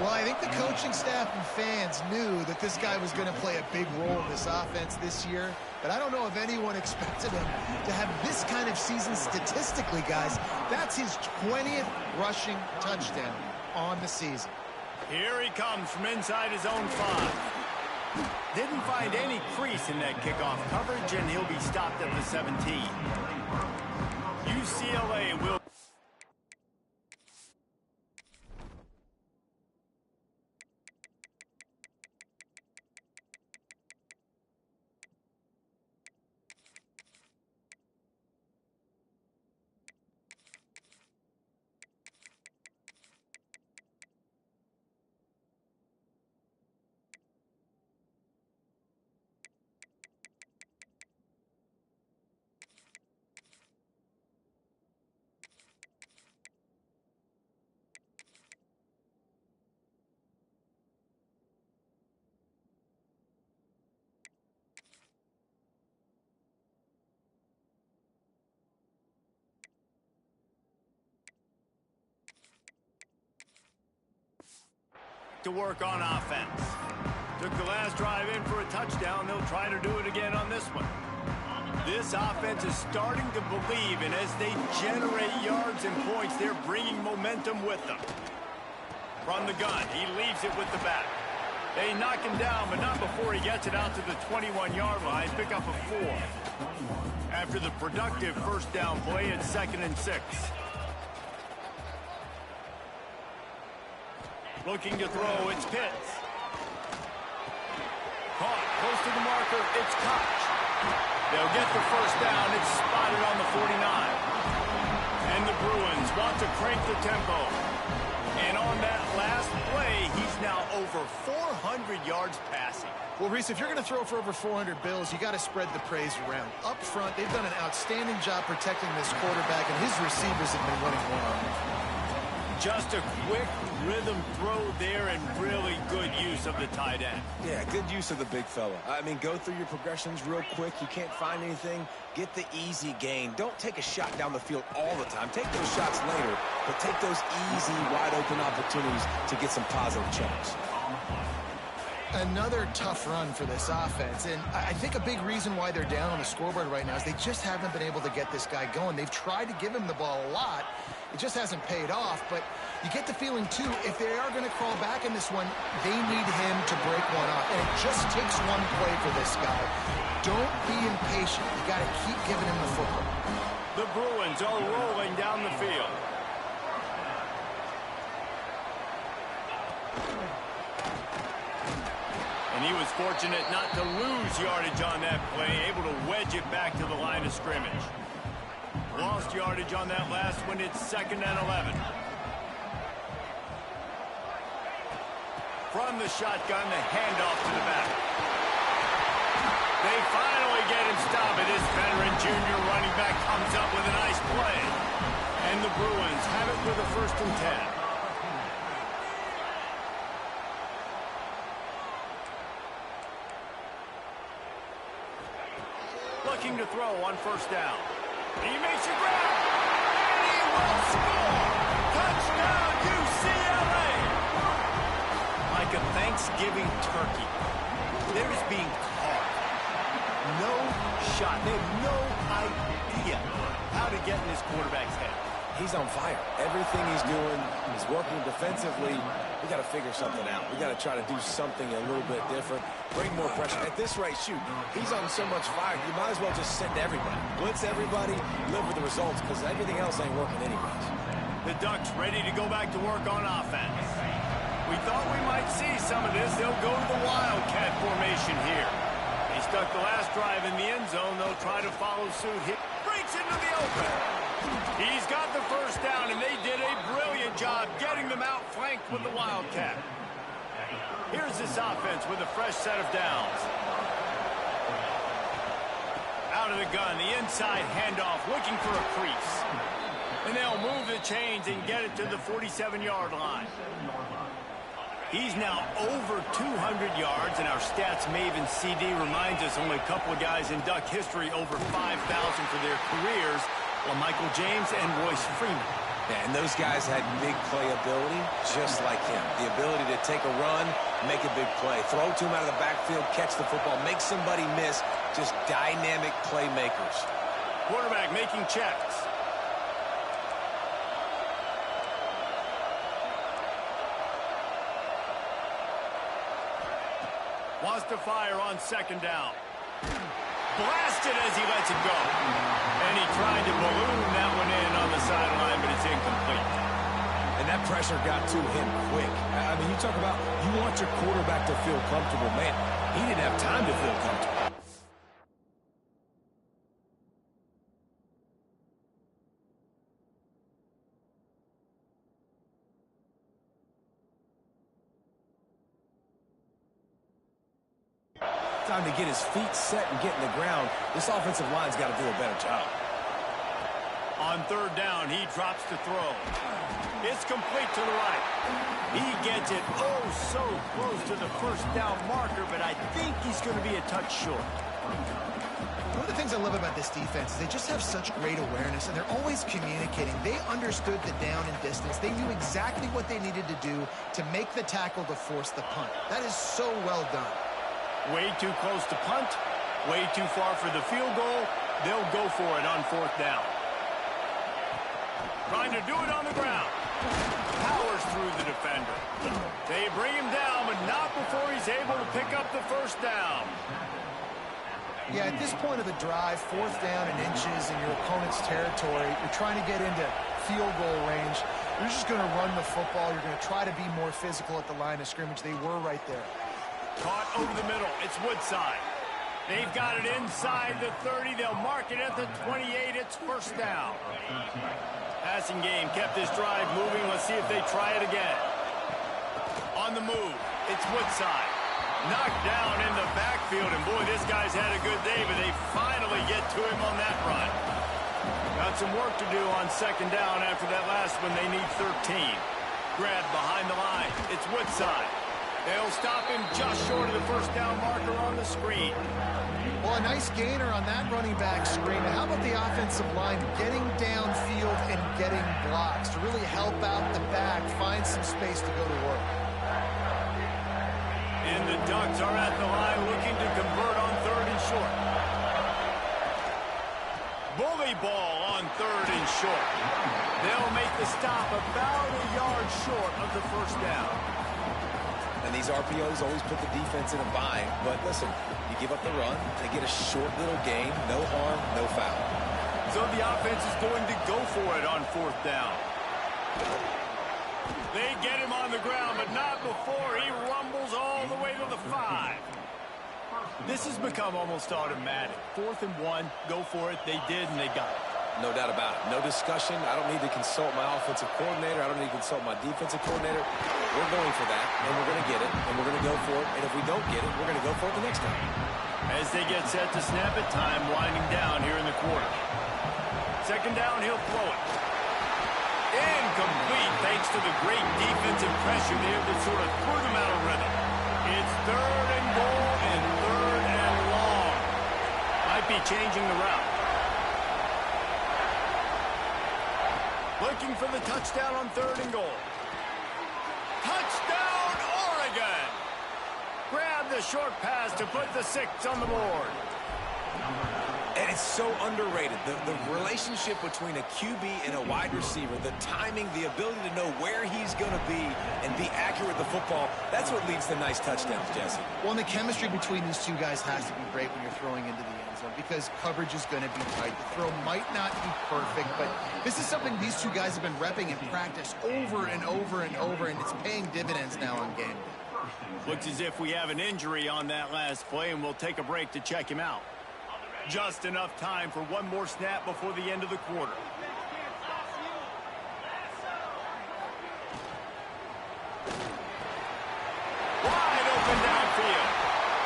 Well, I think the coaching staff and fans knew that this guy was going to play a big role in this offense this year, but I don't know if anyone expected him to have this kind of season statistically, guys. That's his 20th rushing touchdown on the season. Here he comes from inside his own 5. Didn't find any crease in that kickoff coverage, and he'll be stopped at the 17. UCLA will... to work on offense. Took the last drive in for a touchdown. They'll try to do it again on this one. This offense is starting to believe, and as they generate yards and points, they're bringing momentum with them. From the gun, he leaves it with the back. They knock him down, but not before he gets it out to the 21-yard line. Pick up a 4. After the productive first down play, it's 2nd and 6. Looking to throw, it's Pitts. Caught, close to the marker, it's Koch. They'll get the first down, it's spotted on the 49. And the Bruins want to crank the tempo. And on that last play, he's now over 400 yards passing. Well, Reese, if you're going to throw for over 400 bills, you got to spread the praise around. Up front, they've done an outstanding job protecting this quarterback, and his receivers have been running one-on-one. Just a quick rhythm throw there, and really good use of the tight end. Yeah, good use of the big fella. I mean, go through your progressions real quick. You can't find anything. Get the easy gain. Don't take a shot down the field all the time. Take those shots later, but take those easy, wide-open opportunities to get some positive checks. Another tough run for this offense, and I think a big reason why they're down on the scoreboard right now is they just haven't been able to get this guy going. They've tried to give him the ball a lot. It just hasn't paid off, but you get the feeling, too, if they are going to crawl back in this one, they need him to break one off, and it just takes one play for this guy. Don't be impatient. You got to keep giving him the football. The Bruins are rolling down the field. And he was fortunate not to lose yardage on that play, able to wedge it back to the line of scrimmage. Lost yardage on that last one. It's 2nd and 11. From the shotgun, the handoff to the back. They finally get him stopped, and this veteran junior running back comes up with a nice play. And the Bruins have it with a 1st and 10. Looking to throw on 1st down. He makes a grab, and he will score! Touchdown, UCLA! Like a Thanksgiving turkey, theirs being carved. No shot. They have no idea how to get in this quarterback's head. He's on fire. Everything he's doing is working defensively. We got to figure something out. We got to try to do something a little bit different. Bring more pressure. At this rate, shoot, he's on so much fire. You might as well just send everybody. Blitz everybody, live with the results, because everything else ain't working anyways. The Ducks ready to go back to work on offense. We thought we might see some of this. They'll go to the Wildcat formation here. They stuck the last drive in the end zone. They'll try to follow suit. He breaks into the open. He's got the 1st down, and they did a brilliant job getting them outflanked with the Wildcat. Here's this offense with a fresh set of downs. Out of the gun, the inside handoff, looking for a crease. And they'll move the chains and get it to the 47-yard line. He's now over 200 yards, and our stats maven CD reminds us only a couple of guys in Duck history over 5,000 for their careers, while Michael James and Royce Freeman. Yeah, and those guys had big playability just like him. The ability to take a run, make a big play, throw to him out of the backfield, catch the football, make somebody miss. Just dynamic playmakers. Quarterback making checks. Wants to fire on 2nd down. Blasted as he lets it go. And he tried to balloon that one in on the sideline, but it's incomplete. And that pressure got to him quick. I mean, you talk about you want your quarterback to feel comfortable. Man, he didn't have time to feel comfortable. Time to get his feet set and get in the ground. This offensive line's got to do a better job. On 3rd down, he drops to throw. It's complete to the right. He gets it oh so close to the 1st down marker, but I think he's going to be a touch short. One of the things I love about this defense is they just have such great awareness, and they're always communicating. They understood the down and distance. They knew exactly what they needed to do to make the tackle to force the punt. That is so well done. Way too close to punt, way too far for the field goal. They'll go for it on 4th down. Trying to do it on the ground. Powers through the defender. They bring him down, but not before he's able to pick up the 1st down. Yeah, at this point of the drive, 4th down and inches in your opponent's territory, you're trying to get into field goal range. You're just going to run the football. You're going to try to be more physical at the line of scrimmage. They were right there. Caught over the middle. It's Woodside. They've got it inside the 30. They'll mark it at the 28. It's 1st down. Passing game kept this drive moving. Let's see if they try it again. On the move, it's Woodside. Knocked down in the backfield, and boy, this guy's had a good day, but they finally get to him on that run. Got some work to do on 2nd down after that last one. They need 13. Grab behind the line. It's Woodside. They'll stop him just short of the 1st down marker on the screen. Well, a nice gainer on that running back screen. How about the offensive line getting downfield and getting blocks to really help out the back, find some space to go to work? In the Ducks are at the line looking to convert on 3rd and short. Bully ball on 3rd and short. They'll make the stop about a yard short of the first down. And these RPOs always put the defense in a bind. But listen, you give up the run, they get a short little gain, no harm, no foul. So the offense is going to go for it on 4th down. They get him on the ground, but not before he rumbles all the way to the 5. This has become almost automatic. 4th and 1, go for it. They did, and they got it. No doubt about it. No discussion. I don't need to consult my offensive coordinator. I don't need to consult my defensive coordinator. We're going for that, and we're going to get it, and we're going to go for it. And if we don't get it, we're going to go for it the next time. As they get set to snap it, time winding down here in the quarter. 2nd down, he'll throw it. Incomplete, thanks to the great defensive pressure there that sort of threw them out of rhythm. It's 3rd and goal and 3rd and long. Might be changing the route. Looking for the touchdown on 3rd and goal. Touchdown, Oregon! Grab the short pass to put the 6 on the board. And it's so underrated. The relationship between a QB and a wide receiver, the timing, the ability to know where he's going to be and be accurate with the football, that's what leads to nice touchdowns, Jesse. Well, and the chemistry between these two guys has to be great when you're throwing into the end zone because coverage is going to be tight. The throw might not be perfect, but this is something these two guys have been repping in practice over and over and over, and it's paying dividends now on game day. Looks as if we have an injury on that last play, and we'll take a break to check him out. Just enough time for one more snap before the end of the quarter. Wide open downfield.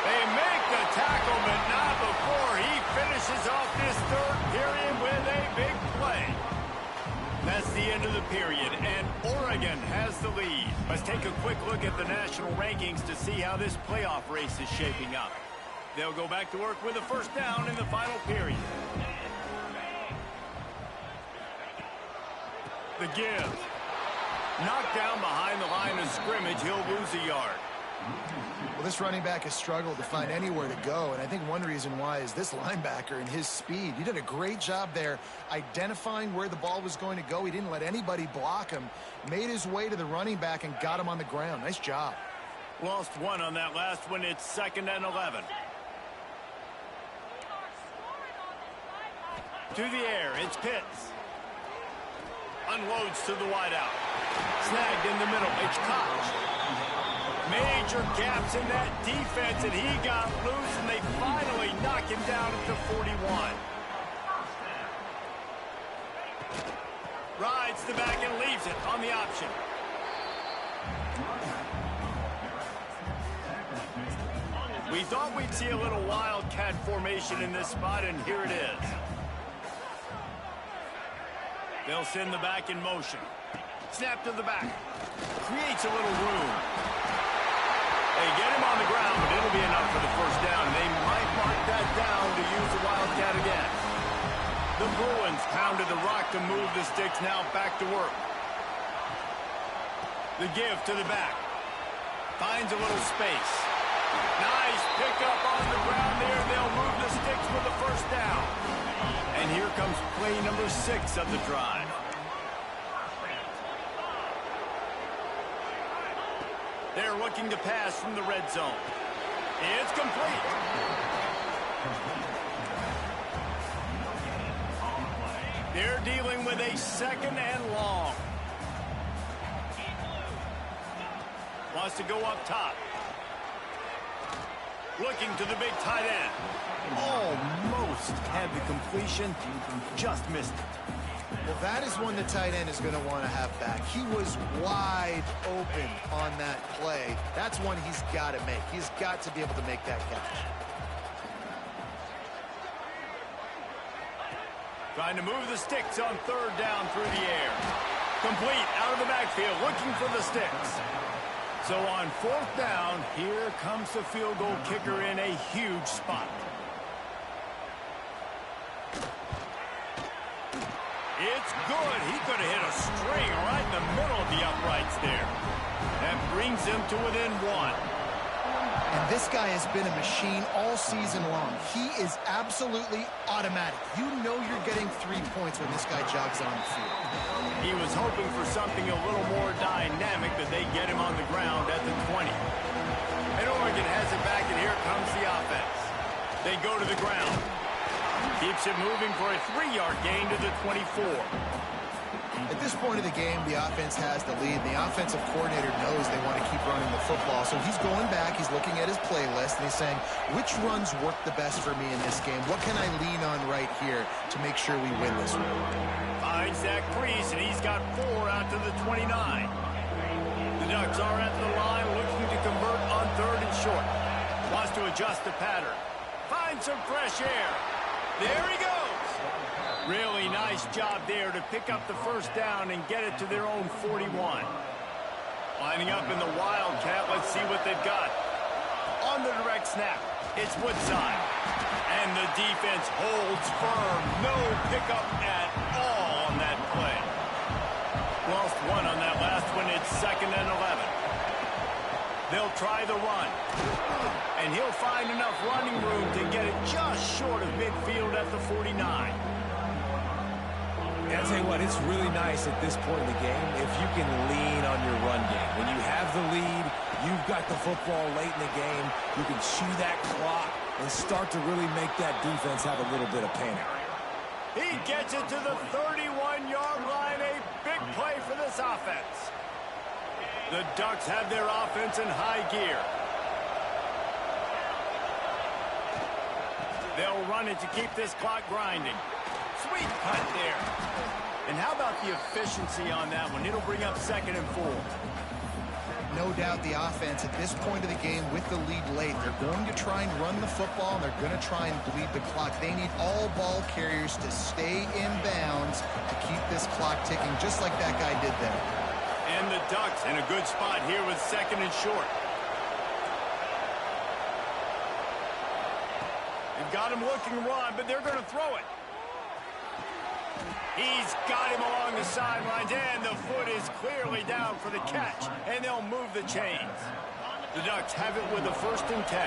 They make the tackle, but not before he finishes off this 3rd period with a big play. That's the end of the period, and Oregon has the lead. Let's take a quick look at the national rankings to see how this playoff race is shaping up. They'll go back to work with a 1st down in the final period. The give. Knocked down behind the line of scrimmage. He'll lose a yard. Well, this running back has struggled to find anywhere to go, and I think one reason why is this linebacker and his speed. He did a great job there identifying where the ball was going to go. He didn't let anybody block him, made his way to the running back, and got him on the ground. Nice job. Lost 1 on that last one. It's 2nd and 11. To the air, it's Pitts. Unloads to the wideout. Snagged in the middle, it's Koch. Major gaps in that defense, and he got loose, and they finally knock him down at the 41. Rides the back and leaves it on the option. We thought we'd see a little wildcat formation in this spot, and here it is. They'll send the back in motion. Snap to the back. Creates a little room. They get him on the ground, but it'll be enough for the 1st down. They might mark that down to use the wildcat again. The Bruins pounded the rock to move the sticks. Now back to work. The give to the back. Finds a little space. Nice pickup on the ground there. They'll move the sticks with the 1st down. And here comes play number 6 of the drive. They're looking to pass from the red zone. It's complete. They're dealing with a 2nd and long. Wants to go up top. Looking to the big tight end. Almost had the completion, just missed it. Well, that is one the tight end is going to want to have back. He was wide open on that play. That's one he's got to make. He's got to be able to make that catch. Trying to move the sticks on 3rd down through the air. Complete out of the backfield, looking for the sticks. So on 4th down, here comes the field goal kicker in a huge spot. It's good. He could have hit a string right in the middle of the uprights there. That brings him to within 1. And this guy has been a machine all season long. He is absolutely automatic. You know you're getting 3 points when this guy jogs on the field. He was hoping for something a little more dynamic, but they get him on the ground at the 20. And Oregon has it back, and here comes the offense. They go to the ground. Keeps it moving for a 3-yard gain to the 24. At this point of the game, the offense has the lead. The offensive coordinator knows they want to keep running the football. So he's going back, he's looking at his playlist, and he's saying, which runs work the best for me in this game? What can I lean on right here to make sure we win this one? Finds that crease, and he's got 4 out to the 29. The Ducks are at the line looking to convert on 3rd and short. Wants to adjust the pattern. Find some fresh air. There he goes. Really nice job there to pick up the first down and get it to their own 41. Lining up in the Wildcat, let's see what they've got. On the direct snap, it's Woodside. And the defense holds firm. No pickup at all on that play. Lost 1 on that last one. It's 2nd and 11. They'll try the run. And he'll find enough running room to get it just short of midfield at the 49. I'll tell you what, it's really nice at this point in the game if you can lean on your run game. When you have the lead, you've got the football late in the game, you can chew that clock and start to really make that defense have a little bit of panic. He gets it to the 31-yard line. A big play for this offense. The Ducks have their offense in high gear. They'll run it to keep this clock grinding. Sweet cut there. And how about the efficiency on that one? It'll bring up 2nd and 4. No doubt the offense at this point of the game with the lead late, they're going to try and run the football, and they're going to try and bleed the clock. They need all ball carriers to stay in bounds to keep this clock ticking, just like that guy did there. And the Ducks in a good spot here with 2nd and short. They've got him looking run, but they're going to throw it. He's got him along the sidelines, and the foot is clearly down for the catch, and they'll move the chains. The Ducks have it with a 1st and 10.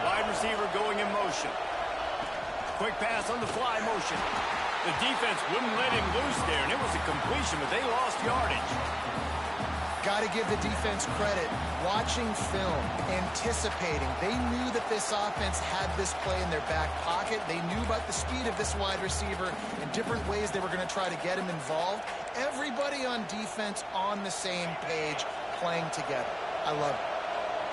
Wide receiver going in motion. Quick pass on the fly motion. The defense wouldn't let him loose there, and it was a completion, but they lost yardage. Got to give the defense credit. Watching film, anticipating. They knew that this offense had this play in their back pocket. They knew about the speed of this wide receiver and different ways they were going to try to get him involved. Everybody on defense on the same page, playing together. I love it.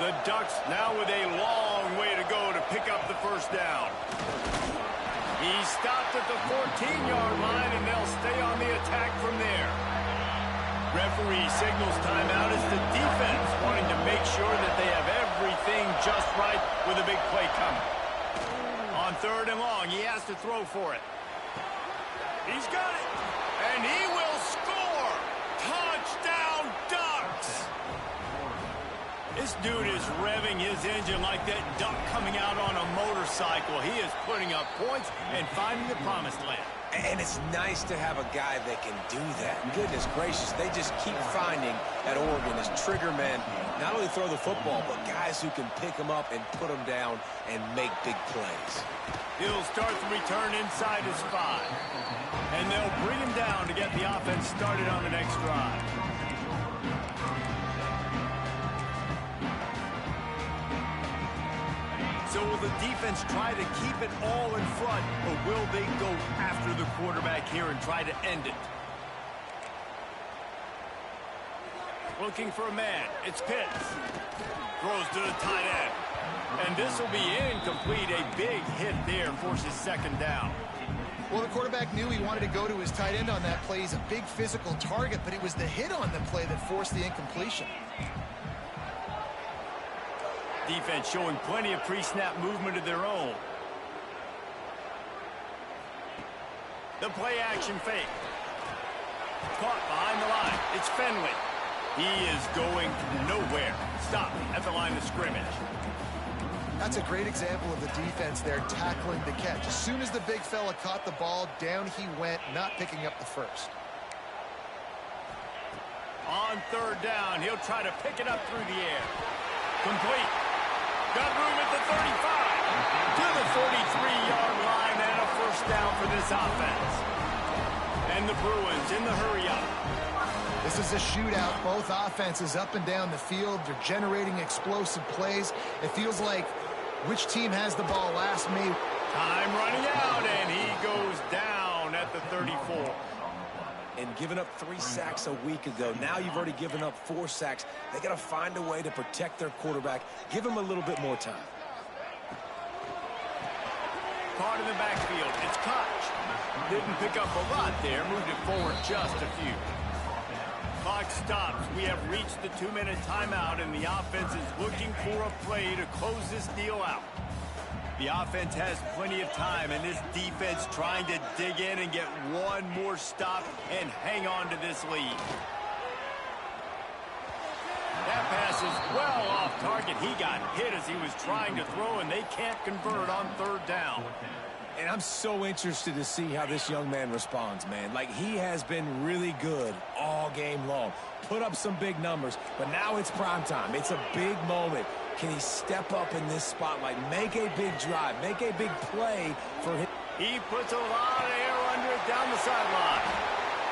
The Ducks now with a long way to go to pick up the first down. He stopped at the 14-yard line, and they'll stay on the attack from there. Referee signals timeout as the defense wanting to make sure that they have everything just right with a big play coming. On 3rd and long, he has to throw for it. He's got it, and he will score! Touchdown, Ducks! This dude is revving his engine like that duck coming out on a motorcycle. He is putting up points and finding the promised land. And it's nice to have a guy that can do that. Goodness gracious, they just keep finding at Oregon as trigger men, not only throw the football, but guys who can pick them up and put them down and make big plays. He'll start the return inside his 5. And they'll bring him down to get the offense started on the next drive. So will the defense try to keep it all in front, or will they go after the quarterback here and try to end it? Looking for a man. It's Pitts. Throws to the tight end. And this will be incomplete. A big hit there forces 2nd down. Well, the quarterback knew he wanted to go to his tight end on that play. He's a big physical target, but it was the hit on the play that forced the incompletion. Defense showing plenty of pre-snap movement of their own. The play action fake. Caught behind the line. It's Finley. He is going nowhere. Stop at the line of scrimmage. That's a great example of the defense there tackling the catch. As soon as the big fella caught the ball, down he went, not picking up the first. On 3rd down, he'll try to pick it up through the air. Complete. Got room at the 35. To the 43-yard line and a first down for this offense. And the Bruins in the hurry-up. This is a shootout. Both offenses up and down the field. They're generating explosive plays. It feels like which team has the ball last may. Time running out, and he goes down at the 34. And giving up 3 sacks a week ago. Now you've already given up 4 sacks. They got to find a way to protect their quarterback. Give him a little bit more time. Caught in the backfield. It's Koch. Didn't pick up a lot there. Moved it forward just a few. Clock stops. We have reached the 2-minute timeout, and the offense is looking for a play to close this deal out. The offense has plenty of time, and this defense trying to dig in and get one more stop and hang on to this lead. That pass is well off target. He got hit as he was trying to throw, and they can't convert on 3rd down. And I'm so interested to see how this young man responds, man. Like, he has been really good all game long. Put up some big numbers, but now it's prime time. It's a big moment. Can he step up in this spotlight, make a big drive, make a big play for him? He puts a lot of air under it down the sideline.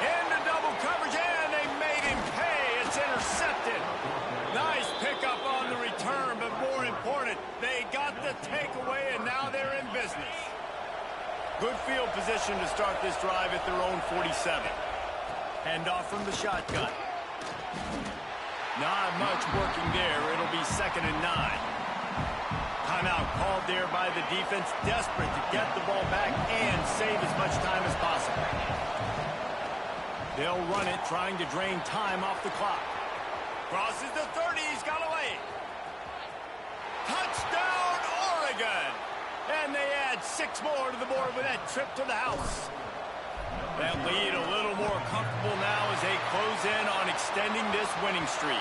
Into double coverage, and they made him pay. It's intercepted. Nice pickup on the return, but more important, they got the takeaway, and now they're in business. Good field position to start this drive at their own 47. Handoff from the shotgun. Not much working there. It'll be 2nd and 9. Timeout called there by the defense, desperate to get the ball back and save as much time as possible. They'll run it, trying to drain time off the clock. Crosses the 30. He's got away. Touchdown, Oregon! And they add 6 more to the board with that trip to the house. That lead a little more comfortable now as they close in on extending this winning streak.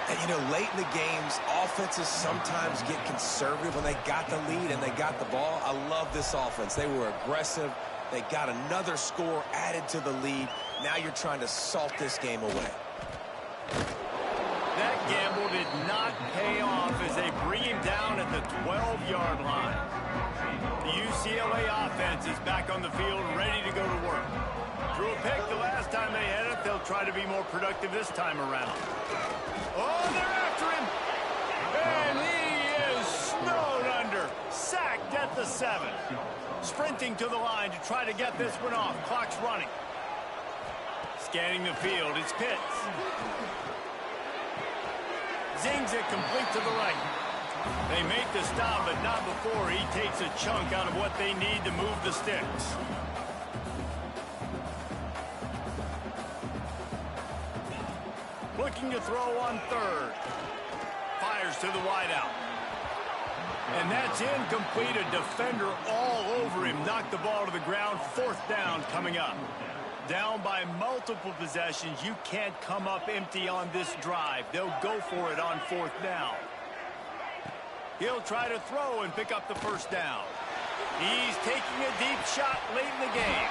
And, you know, late in the games, offenses sometimes get conservative when they got the lead and they got the ball. I love this offense. They were aggressive. They got another score added to the lead. Now you're trying to salt this game away. That gamble did not pay off as they bring him down at the 12-yard line. The UCLA offense is back on the field, ready to go to work. Drew a pick the last time they had it. They'll try to be more productive this time around. Oh, they're after him. And he is snowed under. Sacked at the 7. Sprinting to the line to try to get this one off. Clock's running. Scanning the field, it's Pitts. Zings it complete to the right. They make the stop, but not before he takes a chunk out of what they need to move the sticks. Looking to throw on 3rd. Fires to the wideout. And that's incomplete. A defender all over him. Knocked the ball to the ground. 4th down coming up. Down by multiple possessions. You can't come up empty on this drive. They'll go for it on 4th down. He'll try to throw and pick up the first down. He's taking a deep shot late in the game.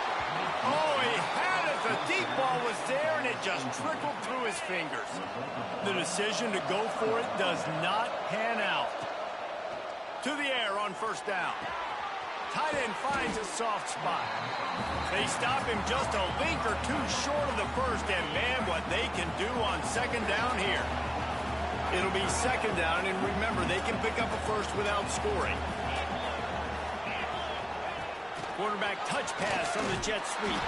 Oh, he had it. The deep ball was there, and it just trickled through his fingers. The decision to go for it does not pan out. To the air on 1st down. Tight end finds a soft spot. They stop him just a link or 2 short of the first, and man, what they can do on 2nd down here. It'll be 2nd down, and remember, they can pick up a first without scoring. Quarterback touch pass from the jet sweep.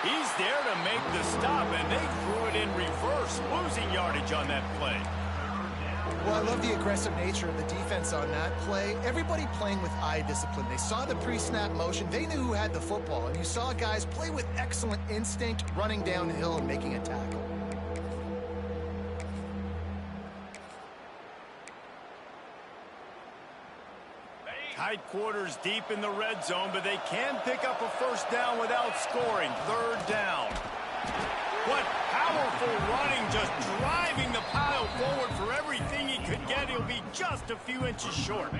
He's there to make the stop, and they threw it in reverse, losing yardage on that play. Well, I love the aggressive nature of the defense on that play. Everybody playing with eye discipline. They saw the pre-snap motion. They knew who had the football, and you saw guys play with excellent instinct, running downhill and making a tackle. Tight quarters deep in the red zone, but they can pick up a first down without scoring. 3rd down. What powerful running, just driving the pile forward for everything he could get. He'll be just a few inches short.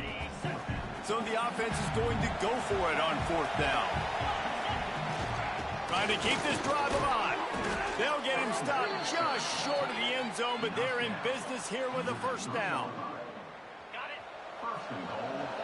So the offense is going to go for it on 4th down. Trying to keep this drive alive. They'll get him stopped just short of the end zone, but they're in business here with a first down. First and goal